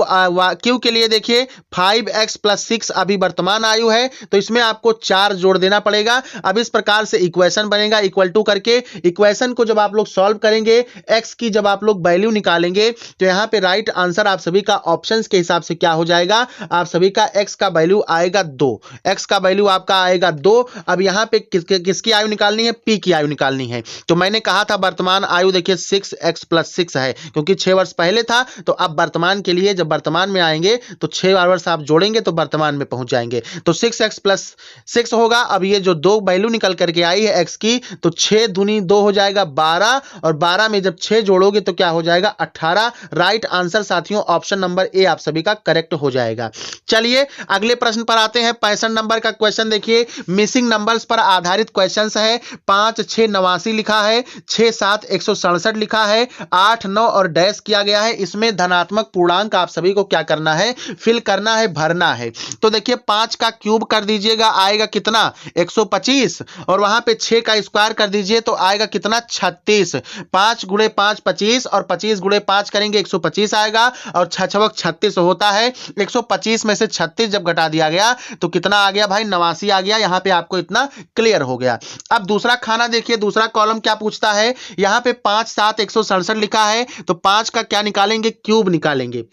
Speaker 1: Q के लिए देखिए 5x प्लस 6 अभी वर्तमान आयु है तो इसमें आपको 4 जोड़ देना पड़ेगा। अब इस प्रकार से इक्वेशन बनेगा इक्वल टू करके। इक्वेशन को जब आप लोग सॉल्व करेंगे, x की जब आप लोग वैल्यू निकालेंगे तो यहाँ पे राइट आंसर आप सभी का ऑप्शंस के हिसाब से क्या हो जाएगा, आप सभी का x का वैल्यू आएगा 2, x का वैल्यू आपका आएगा 2। अब यहाँ पे किसकी आयु निकालनी है, पी की आयु निकालनी है। तो मैंने कहा था वर्तमान आयु देखिए 6x + 6 है, क्योंकि 6 वर्ष पहले था। तो अब वर्तमान के लिए जब वर्तमान में आएंगे तो 6 वर्ष आप जोड़ेंगे तो वर्तमान में पहुंच जाएंगे। तो 6x + 6 होगा। अब ये जो 2 वैल्यू निकल करके आई है x की, तो 6 दूनी 2 हो जाएगा 12, और 12 में जब 6 जोड़ोगे तो क्या हो जाएगा 18। राइट आंसर साथियों ऑप्शन नंबर ए आप सभी का करेक्ट हो जाएगा। चलिए अगले प्रश्न पर आते हैं। 65 नंबर का क्वेश्चन देखिए, मिसिंग नंबर्स पर आधारित क्वेश्चन है। 5 6 89 लिखा है, 6 7 167 लिखा है, 8 9 और डैश किया गया है। इसमें धनात्मक पूर्णांक आप सभी को क्या करना है, फिल करना है, भरना है। तो देखिए 5 का क्यूब कर दीजिएगा, आएगा कितना 125, और वहां पे 6 का स्क्वायर कर दीजिए तो आएगा कितना 36। 5 × 5 25, और 25 × 5 करेंगे 125 आएगा, और 6 36 होता है। 125 में से 36 जब घटा दिया गया तो कितना आ गया भाई 89 आ गया। यहां पे आपको इतना क्लियर हो गया। अब दूसरा खाना देखिए, दूसरा कॉलम क्या पूछता है, यहां पे 5 7 167 लिखा है, तो 5 का क्या निकालेंगे, क्यूब निकालेंगे,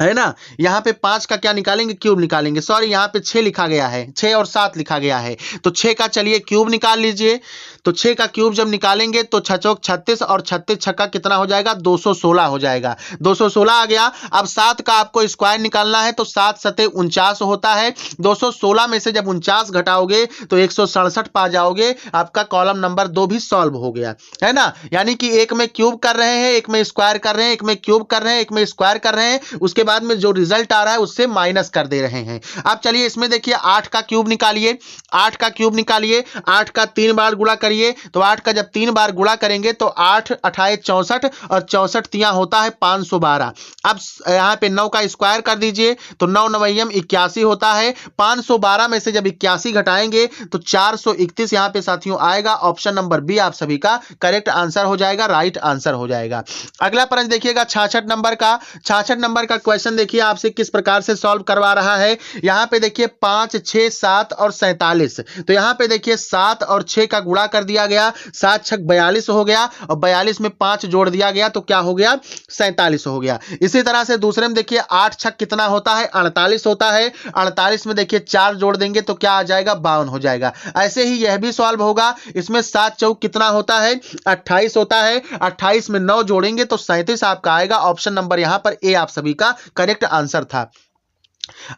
Speaker 1: है ना। यहाँ पे 5 का क्या निकालेंगे, क्यूब निकालेंगे। सॉरी यहाँ पे 6 लिखा गया है, 6 और 7 लिखा गया है, तो 6 का चलिए क्यूब निकाल लीजिए। तो 6 का क्यूब जब निकालेंगे तो 6 चौक 36, और 36 छक्का कितना हो जाएगा 216 हो जाएगा, 216 आ गया। अब 7 का आपको स्क्वायर निकालना है, तो 7 7 49 होता है। 216 में से जब 49 घटाओगे तो 167 पा जाओगे। आपका कॉलम नंबर 2 भी सॉल्व हो गया, है ना। यानी कि एक में क्यूब कर रहे हैं, एक में स्क्वायर कर रहे हैं, एक में क्यूब कर रहे हैं, एक में स्क्वायर कर रहे हैं, उसके बाद में जो रिजल्ट आ रहा है उससे माइनस कर दे रहे हैं। अब चलिए इसमें देखिए 8 का क्यूब निकालिए, 8 का क्यूब निकालिए, 8 का 3 बार गुणा करिए। तो 8 का जब 3 बार गुणा करेंगे तो 8 28 64, और 64 तियां होता है 512। अब यहाँ पे 9 का स्क्वायर कर दीजिए, तो 9 9 81 होता है। 512 में से जब 81 घटाएंगे तो 431 यहाँ पे साथियों आएगा। ऑप्शन नंबर बी आप सभी का करेक्ट आंसर हो जाएगा, राइट आंसर हो जाएगा। अगला प्रश्न देखिएगा 66 नंबर का। 66 नंबर का क्वेश्चन देखिए आपसे किस प्रकार से सॉल्व करवा रहा है। यहाँ पे देखिए 5 6 7 और 47, तो यहाँ पे देखिए 7 और 6 का गुणा कर दिया गया, 7 6 42 हो गया, और 42 में 5 जोड़ दिया गया तो क्या हो गया 47 हो गया। इसी तरह से दूसरे में देखिए 8 6 कितना होता है 48 होता है, 48 में देखिए 4 जोड़ देंगे तो क्या आ जाएगा 52 हो जाएगा। ऐसे ही यह भी सॉल्व होगा। इसमें 7 चौक कितना होता है 28 होता है, 28 में 9 जोड़ेंगे तो 37 आपका आएगा। ऑप्शन नंबर यहाँ पर ए आप सभी का करेक्ट आंसर था।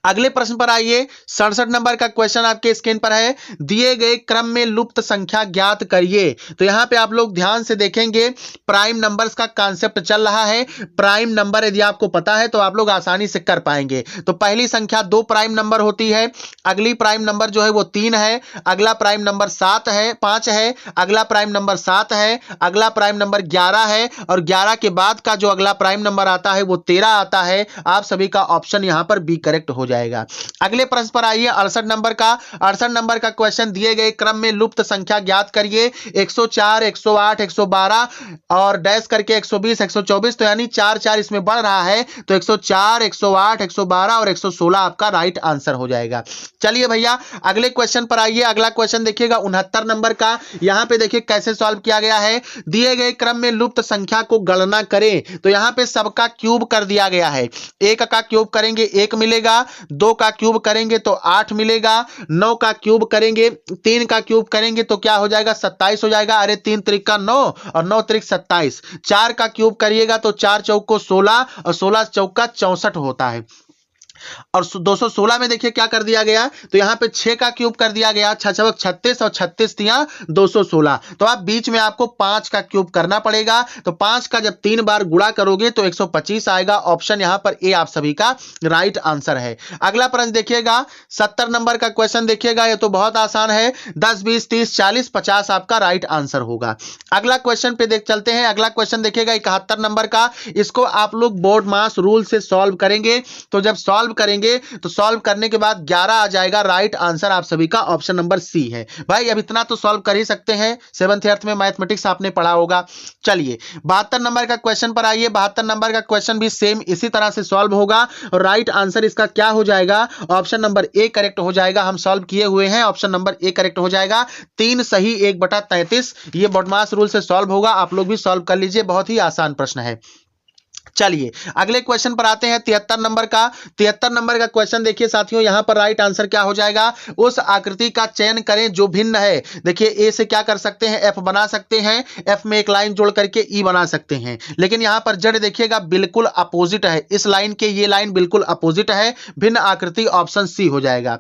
Speaker 1: अगले प्रश्न पर आइए। 67 नंबर का क्वेश्चन आपके स्क्रीन पर है, दिए गए क्रम में लुप्त संख्या ज्ञात करिए। तो यहां पे आप लोग ध्यान से देखेंगे, प्राइम नंबर्स का कांसेप्ट चल रहा है। प्राइम नंबर यदि आपको पता है तो आप लोग आसानी से कर पाएंगे। तो पहली संख्या 2 प्राइम नंबर होती है, अगली प्राइम नंबर जो है वो 3 है, अगला प्राइम नंबर 7 है 5 है, अगला प्राइम नंबर 7 है, अगला प्राइम नंबर 11 है, और 11 के बाद का जो अगला प्राइम नंबर आता है वो 13 आता है। आप सभी का ऑप्शन यहां पर बी करेक्ट हो जाएगा। अगले प्रश्न पर आइए 68 नंबर का। 68 नंबर का क्वेश्चन, दिए गए क्रम में लुप्त संख्या ज्ञात करिए। 104 108 112 और डैश करके 120 124, तो यानी 4 4 इसमें बढ़ रहा है, तो 104 108 112 और 116 आपका राइट आंसर हो जाएगा। चलिए भैया अगले क्वेश्चन पर आइए। अगला क्वेश्चन देखिएगा 69 नंबर का। यहां पे देखिए कैसे सॉल्व किया गया है। दिए गए क्रम में लुप्त संख्या को गणना करें, तो यहां पे सबका क्यूब कर दिया गया है। 1 का क्यूब करेंगे 1 मिलेगा, 2 का क्यूब करेंगे तो 8 मिलेगा, 9 का क्यूब करेंगे, 3 का क्यूब करेंगे तो क्या हो जाएगा 27 हो जाएगा। अरे 3 त्रिक का 9 और 9 त्रिक 27। 4 का क्यूब करिएगा तो 4 चौक को 16 और 16 चौक का 64 होता है। और 216 में देखिए क्या कर दिया गया, तो यहां पे 6 का क्यूब कर दिया गया, 6 छक 36 और 36 तियां 216। तो आप बीच में आपको 5 का क्यूब करना पड़ेगा। तो 5 का जब 3 बार गुणा करोगे तो 125 आएगा। ऑप्शन यहां पर ए आप सभी का राइट आंसर है। अगला प्रश्न देखिएगा 70 नंबर का क्वेश्चन देखिएगा, ये तो बहुत आसान है। 10 20 30 40 50 आपका राइट आंसर होगा। अगला क्वेश्चन पे देख चलते हैं। अगला क्वेश्चन देखिएगा 71 नंबर का। इसको आप लोग बोर्ड मास रूल से सॉल्व करेंगे। तो जब सॉल्व करेंगे तो सॉल्व करने के बाद 11 आ जाएगा। राइट आंसर आप सभी का ऑप्शन नंबर सी है। भाई अब इतना तो सॉल्व कर ही सकते हैं, 7th 8th में मैथमेटिक्स आपने पढ़ा होगा। चलिए 72 नंबर का क्वेश्चन पर आइए। 72 नंबर का क्वेश्चन भी सेम इसी तरह से सॉल्व होगा और राइट आंसर इसका क्या हो जाएगा, ऑप्शन नंबर ए करेक्ट हो जाएगा। हम सॉल्व किए हुए हैं, ऑप्शन नंबर ए करेक्ट हो जाएगा। 3 सही 1/33 ये बोर्ड मास रूल से सॉल्व होगा। आप लोग भी सॉल्व कर लीजिए, बहुत ही आसान प्रश्न है। चलिए अगले क्वेश्चन पर आते हैं 73 नंबर का। 73 नंबर का क्वेश्चन देखिए साथियों, यहां पर राइट आंसर क्या हो जाएगा, उस आकृति का चयन करें जो भिन्न है। देखिए ए से क्या कर सकते हैं, एफ बना सकते हैं, एफ में एक लाइन जोड़ करके ई बना सकते हैं, लेकिन यहां पर जेड देखिएगा बिल्कुल अपोजिट है, इस लाइन के ये लाइन बिल्कुल अपोजिट है, भिन्न आकृति ऑप्शन सी हो जाएगा।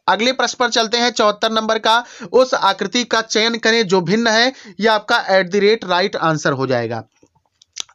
Speaker 1: अगले प्रश्न पर चलते हैं 74 नंबर का, उस आकृति का चयन करें जो भिन्न है, यह आपका @ राइट आंसर हो जाएगा।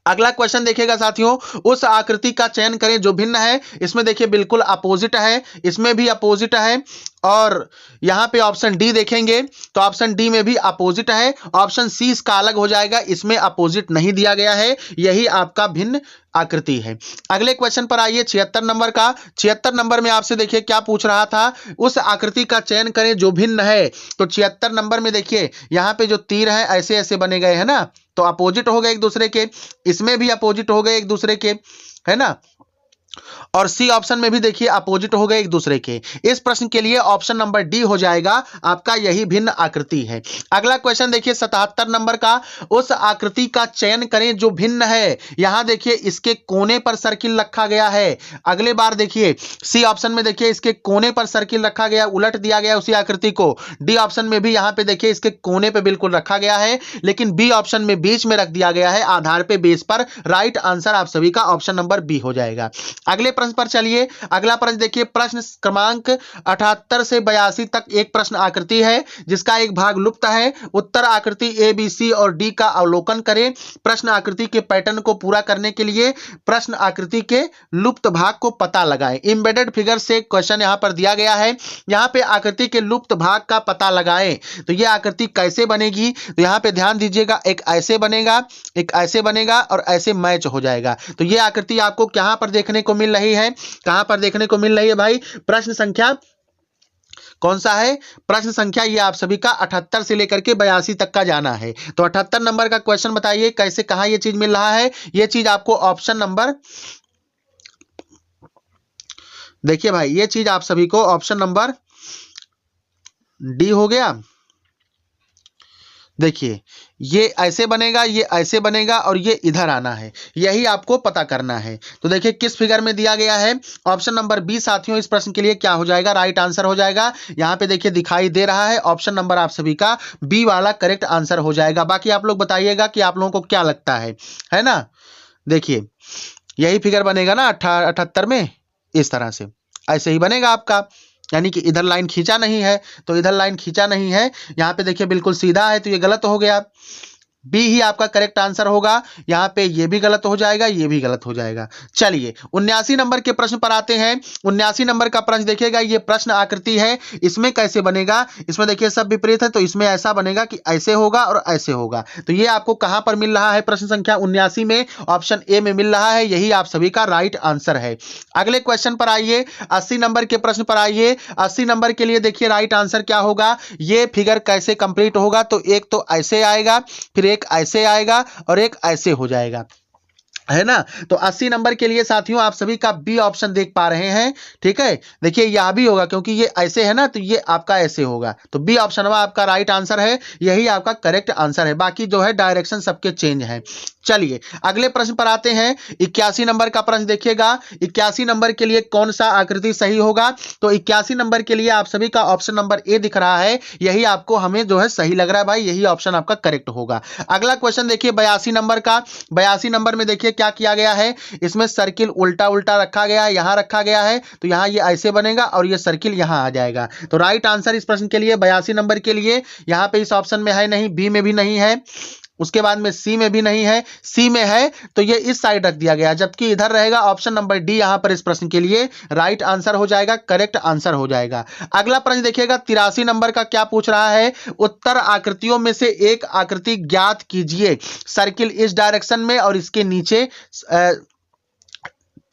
Speaker 1: अगला क्वेश्चन देखिएगा साथियों, उस आकृति का चयन करें जो भिन्न है, इसमें देखिए बिल्कुल अपोजिट है, इसमें भी अपोजिट है, और यहां पे ऑप्शन डी देखेंगे तो ऑप्शन डी में भी अपोजिट है, ऑप्शन सी इसका अलग हो जाएगा, इसमें अपोजिट नहीं दिया गया है, यही आपका भिन्न आकृति है। अगले क्वेश्चन पर आइए 76 नंबर का। 76 नंबर में आपसे देखिए क्या पूछ रहा था, उस आकृति का चयन करें जो भिन्न है। तो 76 नंबर में देखिए यहां पे जो तीर है ऐसे ऐसे बने गए हैं ना, तो अपोजिट हो गए एक दूसरे के, इसमें भी अपोजिट हो गए एक दूसरे के, है ना, और सी ऑप्शन में भी देखिए अपोजिट हो गए एक दूसरे के। इस प्रश्न के लिए ऑप्शन नंबर डी हो जाएगा आपका, यही भिन्न आकृति है। अगला क्वेश्चन देखिए 77 नंबर का, उस आकृति का चयन करें जो भिन्न है। यहां देखिए इसके कोने पर सर्किल रखा गया है, अगले बार देखिए सी ऑप्शन में देखिए इसके कोने पर सर्किल रखा गया, उलट दिया गया उसी आकृति को। डी ऑप्शन में भी यहां पे देखिए इसके कोने पे बिल्कुल रखा गया है, लेकिन बी ऑप्शन में बीच में रख दिया गया है, आधार पे बेस पर। राइट आंसर आप सभी का ऑप्शन नंबर बी हो जाएगा। अगले प्रश्न पर चलिए। अगला प्रश्न देखिए, प्रश्न क्रमांक 78 से 82 तक एक प्रश्न आकृति है जिसका एक भाग लुप्त है। उत्तर आकृति ए, बी, सी और डी का अवलोकन करें। प्रश्न आकृति के पैटर्न को पूरा करने के लिए प्रश्न आकृति के लुप्त भाग को पता लगाएं। एम्बेडेड फिगर से क्वेश्चन यहां पर दिया गया है, यहां पे आकृति के लुप्त भाग का पता लगाएं। तो यह आकृति कैसे बनेगी, तो यहां पे ध्यान दीजिएगा, एक ऐसे बनेगा, एक ऐसे बनेगा और ऐसे मैच हो जाएगा। तो यह आकृति आपको कहां पर देखने को मिल रही है, कहां पर देखने को मिल रही है भाई, प्रश्न संख्या कौन सा है, प्रश्न संख्या ये आप सभी का 78 से लेकर के 82 तक का जाना है। तो 78 नंबर का क्वेश्चन बताइए कैसे कहां ये चीज मिल रहा है। ये चीज आपको ऑप्शन नंबर, देखिए भाई ये चीज आप सभी को ऑप्शन नंबर डी हो गया। देखिए ये ऐसे बनेगा, ये ऐसे बनेगा और ये इधर आना है, यही आपको पता करना है। तो देखिए किस फिगर में दिया गया है, ऑप्शन नंबर बी साथियों इस प्रश्न के लिए क्या हो जाएगा, राइट आंसर हो जाएगा। यहां पे देखिए दिखाई दे रहा है, ऑप्शन नंबर आप सभी का बी वाला करेक्ट आंसर हो जाएगा। बाकी आप लोग बताइएगा कि आप लोगों को क्या लगता है ना। देखिए यही फिगर बनेगा ना 78 में, इस तरह से ऐसे ही बनेगा आपका, यानी कि इधर लाइन खींचा नहीं है, तो इधर लाइन खींचा नहीं है, यहां पे देखिए बिल्कुल सीधा है, तो ये गलत हो गया, बी ही आपका करेक्ट आंसर होगा। यहां पे ये भी गलत हो जाएगा, ये भी गलत हो जाएगा। चलिए 79 नंबर के प्रश्न पर आते हैं। 79 नंबर का प्रश्न देखिएगा, ये प्रश्न आकृति है, इसमें कैसे बनेगा, इसमें देखिए सब विपरीत है, तो इसमें ऐसा बनेगा कि ऐसे होगा और ऐसे होगा। तो ये आपको कहां पर मिल रहा है, प्रश्न संख्या 79 में, ऑप्शन ए में मिल रहा है, यही आप सभी का राइट आंसर है। अगले क्वेश्चन पर आइए, 80 नंबर के प्रश्न पर आइए। 80 नंबर के लिए देखिए राइट आंसर क्या होगा, ये फिगर कैसे कंप्लीट होगा, तो एक तो ऐसे आएगा, फिर एक ऐसे आएगा और एक ऐसे हो जाएगा, है ना। तो 80 नंबर के लिए साथियों आप सभी का बी ऑप्शन देख पा रहे हैं, ठीक है। देखिए यह भी होगा क्योंकि ये ऐसे है ना, तो ये आपका ऐसे होगा, तो बी ऑप्शन आपका राइट आंसर है, यही आपका करेक्ट आंसर है। बाकी जो है डायरेक्शन सबके चेंज है। चलिए अगले प्रश्न पर आते हैं। 81 नंबर का प्रश्न देखिएगा, 81 नंबर के लिए कौन सा आकृति सही होगा, तो 81 नंबर के लिए आप सभी का ऑप्शन नंबर ए दिख रहा है, यही आपको हमें जो है सही लग रहा है भाई, यही ऑप्शन आपका करेक्ट होगा। अगला क्वेश्चन देखिए 82 नंबर का। 82 नंबर में देखिए क्या किया गया है, इसमें सर्किल उल्टा उल्टा रखा गया है, यहां रखा गया है, तो यहां ये ऐसे बनेगा और ये सर्किल यहां आ जाएगा। तो राइट आंसर इस प्रश्न के लिए 82 नंबर के लिए यहां पे इस ऑप्शन में है नहीं, बी में भी नहीं है, उसके बाद में सी में भी नहीं है, सी में है तो ये इस साइड रख दिया गया, जबकि इधर रहेगा ऑप्शन नंबर डी, यहां पर इस प्रश्न के लिए राइट आंसर हो जाएगा, करेक्ट आंसर हो जाएगा। अगला प्रश्न देखिएगा 83 नंबर का क्या पूछ रहा है, उत्तर आकृतियों में से एक आकृति ज्ञात कीजिए। सर्किल इस डायरेक्शन में और इसके नीचे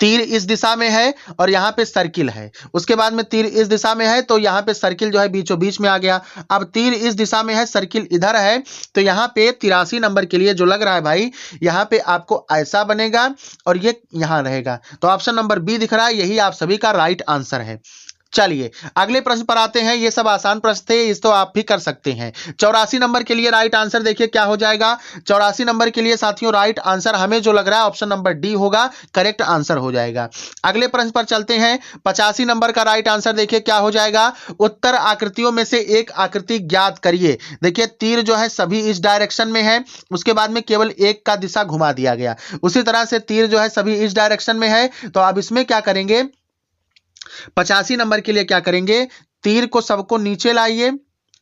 Speaker 1: तीर इस दिशा में है और यहां पे सर्किल है, उसके बाद में तीर इस दिशा में है, तो यहां पे सर्किल जो है बीचों बीच में आ गया। अब तीर इस दिशा में है, सर्किल इधर है, तो यहां पे 83 नंबर के लिए जो लग रहा है भाई, यहां पे आपको ऐसा बनेगा और ये यहां रहेगा, तो ऑप्शन नंबर बी दिख रहा है, यही आप सभी का राइट आंसर है। चलिए अगले प्रश्न पर आते हैं। ये सब आसान प्रश्न थे, इस तो आप भी कर सकते हैं। 84 नंबर के लिए राइट आंसर देखिए क्या हो जाएगा। 84 नंबर के लिए साथियों राइट आंसर हमें जो लग रहा है ऑप्शन नंबर डी होगा, करेक्ट आंसर हो जाएगा। अगले प्रश्न पर चलते हैं। 85 नंबर का राइट आंसर देखिए क्या हो जाएगा। उत्तर आकृतियों में से एक आकृति ज्ञात करिए। देखिए तीर जो है सभी इस डायरेक्शन में है, उसके बाद में केवल एक का दिशा घुमा दिया गया। उसी तरह से तीर जो है सभी इस डायरेक्शन में है, तो अब इसमें क्या करेंगे, 85 नंबर के लिए क्या करेंगे, तीर को सबको नीचे लाइए,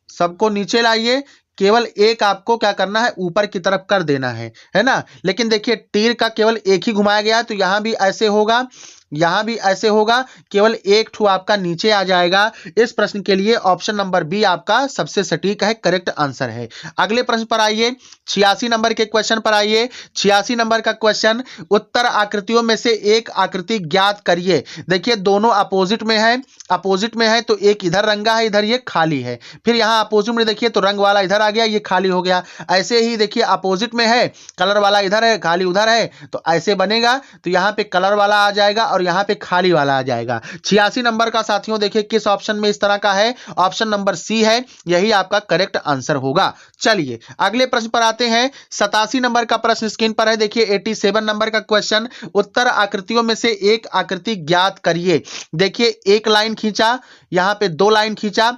Speaker 1: सबको नीचे लाइए, केवल एक आपको क्या करना है, ऊपर की तरफ कर देना है ना। लेकिन देखिए तीर का केवल एक ही घुमाया गया, तो यहां भी ऐसे होगा, यहां भी ऐसे होगा, केवल एक ठू आपका नीचे आ जाएगा। इस प्रश्न के लिए ऑप्शन नंबर बी आपका सबसे सटीक है, करेक्ट आंसर है। अगले प्रश्न पर आइए, 86 नंबर के क्वेश्चन पर आइए। 86 नंबर का क्वेश्चन, उत्तर आकृतियों में से एक आकृति ज्ञात करिए। देखिए दोनों अपोजिट में है, अपोजिट में है, तो एक इधर रंगा है, इधर ये खाली है। फिर यहाँ अपोजिट में देखिए तो रंग वाला इधर आ गया, ये खाली हो गया। ऐसे ही देखिए अपोजिट में है, कलर वाला इधर है, खाली उधर है, तो ऐसे बनेगा। तो यहाँ पे कलर वाला आ जाएगा और यहाँ पे खाली वाला आ जाएगा। 86 नंबर का साथियों देखिए किस ऑप्शन में इस तरह का है, ऑप्शन नंबर सी है, यही आपका करेक्ट आंसर होगा। चलिए अगले प्रश्न पर आते हैं। 87 नंबर का प्रश्न स्क्रीन पर है, देखिए 87 नंबर का क्वेश्चन, उत्तर आकृतियों में से एक आकृति ज्ञात करिए। देखिए एक लाइन खींचा, यहाँ पे दो लाइन खींचा,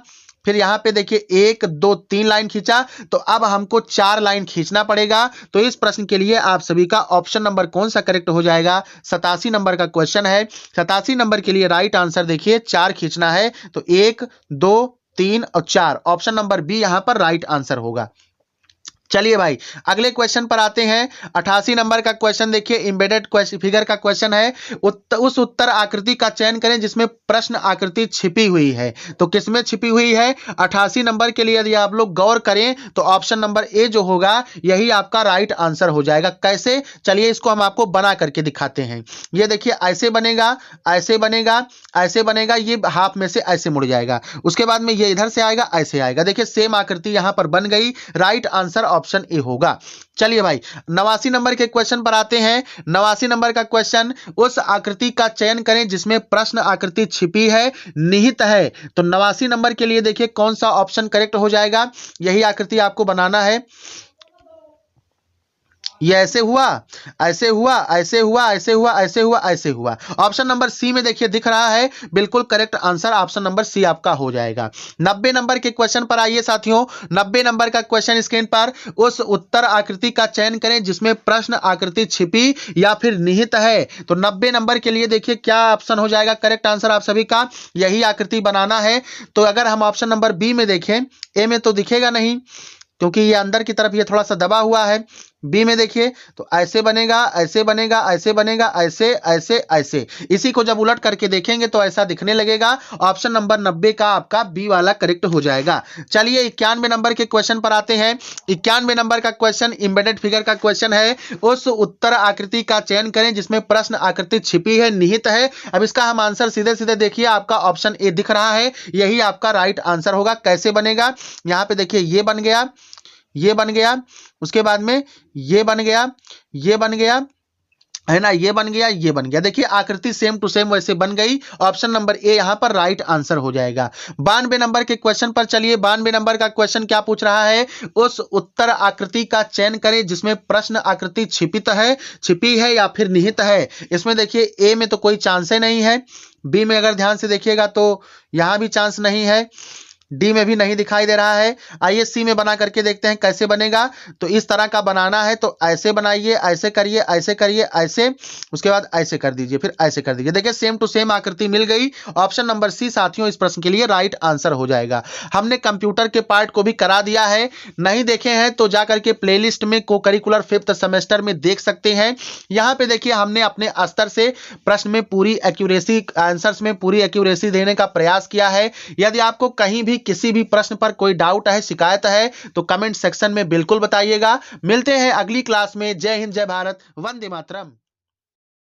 Speaker 1: फिर यहां पे देखिए 1 2 3 लाइन खींचा, तो अब हमको 4 लाइन खींचना पड़ेगा। तो इस प्रश्न के लिए आप सभी का ऑप्शन नंबर कौन सा करेक्ट हो जाएगा, 87 नंबर का क्वेश्चन है। 87 नंबर के लिए राइट आंसर देखिए 4 खींचना है, तो 1 2 3 और 4, ऑप्शन नंबर बी यहां पर राइट आंसर होगा। चलिए भाई अगले क्वेश्चन पर आते हैं। 88 नंबर का क्वेश्चन देखिए, एम्बेडेड फिगर का क्वेश्चन है। उस उत्तर आकृति का चयन करें जिसमें प्रश्न आकृति छिपी हुई है। तो किसमें छिपी हुई है, 88 नंबर के लिए यदि आप लोग गौर करें तो ऑप्शन नंबर ए जो होगा यही आपका राइट आंसर हो जाएगा। कैसे, चलिए इसको हम आपको बना करके दिखाते हैं। ये देखिए ऐसे बनेगा, ऐसे बनेगा, ऐसे बनेगा, ये हाफ में से ऐसे मुड़ जाएगा, उसके बाद में ये इधर से आएगा, ऐसे आएगा। देखिए सेम आकृति यहां पर बन गई, राइट आंसर ऑप्शन ए होगा। चलिए भाई 89 नंबर के क्वेश्चन पर आते हैं। 89 नंबर का क्वेश्चन, उस आकृति का चयन करें जिसमें प्रश्न आकृति छिपी है, निहित है। तो 89 नंबर के लिए देखिए कौन सा ऑप्शन करेक्ट हो जाएगा, यही आकृति आपको बनाना है। ये ऐसे हुआ, ऐसे हुआ, ऐसे हुआ, ऐसे हुआ, ऐसे हुआ, ऐसे हुआ। ऑप्शन नंबर सी में देखिए दिख रहा है, बिल्कुल correct answer option number C आपका हो जाएगा। 90 नंबर के क्वेश्चन पर आइए साथियों। 90 नंबर का क्वेश्चन स्क्रीन पर, उस उत्तर आकृति का चयन करें जिसमें प्रश्न आकृति छिपी या फिर निहित है। तो 90 नंबर के लिए देखिए क्या ऑप्शन हो जाएगा करेक्ट आंसर आप सभी का, यही आकृति बनाना है। तो अगर हम ऑप्शन नंबर बी में देखें, ए में तो दिखेगा नहीं क्योंकि ये अंदर की तरफ ये थोड़ा सा दबा हुआ है। बी में देखिए तो ऐसे बनेगा, ऐसे बनेगा, ऐसे बनेगा, ऐसे ऐसे ऐसे। इसी को जब उलट करके देखेंगे तो ऐसा दिखने लगेगा। ऑप्शन नंबर 90 का आपका बी वाला करेक्ट हो जाएगा। चलिए 91 नंबर के क्वेश्चन पर आते हैं। 91 नंबर का क्वेश्चन एम्बेडेड फिगर का क्वेश्चन है। उस उत्तर आकृति का चयन करें जिसमें प्रश्न आकृति छिपी है, निहित है। अब इसका हम आंसर सीधे सीधे देखिए, आपका ऑप्शन ए दिख रहा है, यही आपका राइट आंसर होगा। कैसे बनेगा, यहाँ पे देखिए ये बन गया, ये बन गया, उसके बाद में ये बन गया, ये बन गया है ना, ये बन गया, ये बन गया। देखिए आकृति सेम टू सेम वैसे बन गई। ऑप्शन नंबर ए यहां पर राइट आंसर हो जाएगा। 92 नंबर के क्वेश्चन पर चलिए। 92 नंबर का क्वेश्चन क्या पूछ रहा है, उस उत्तर आकृति का चयन करें जिसमें प्रश्न आकृति छिपित है, छिपी है या फिर निहित है। इसमें देखिए ए में तो कोई चांस ही नहीं है, बी में अगर ध्यान से देखिएगा तो यहां भी चांस नहीं है, डी में भी नहीं दिखाई दे रहा है। आइए सी में बना करके देखते हैं कैसे बनेगा। तो इस तरह का बनाना है, तो ऐसे बनाइए, ऐसे करिए, ऐसे करिए, ऐसे, उसके बाद ऐसे कर दीजिए, फिर ऐसे कर दीजिए। देखिए सेम टू सेम आकृति मिल गई। ऑप्शन नंबर सी साथियों इस प्रश्न के लिए राइट आंसर हो जाएगा। हमने कंप्यूटर के पार्ट को भी करा दिया है, नहीं देखे हैं तो जाकर के प्लेलिस्ट में को करिकुलर 5th सेमेस्टर में देख सकते हैं। यहाँ पे देखिए हमने अपने स्तर से प्रश्न में पूरी एक्यूरेसी, आंसर्स में पूरी एक्यूरेसी देने का प्रयास किया है। यदि आपको कहीं भी किसी भी प्रश्न पर कोई डाउट है, शिकायत है, तो कमेंट सेक्शन में बिल्कुल बताइएगा। मिलते हैं अगली क्लास में। जय हिंद, जय भारत, वंदे मातरम।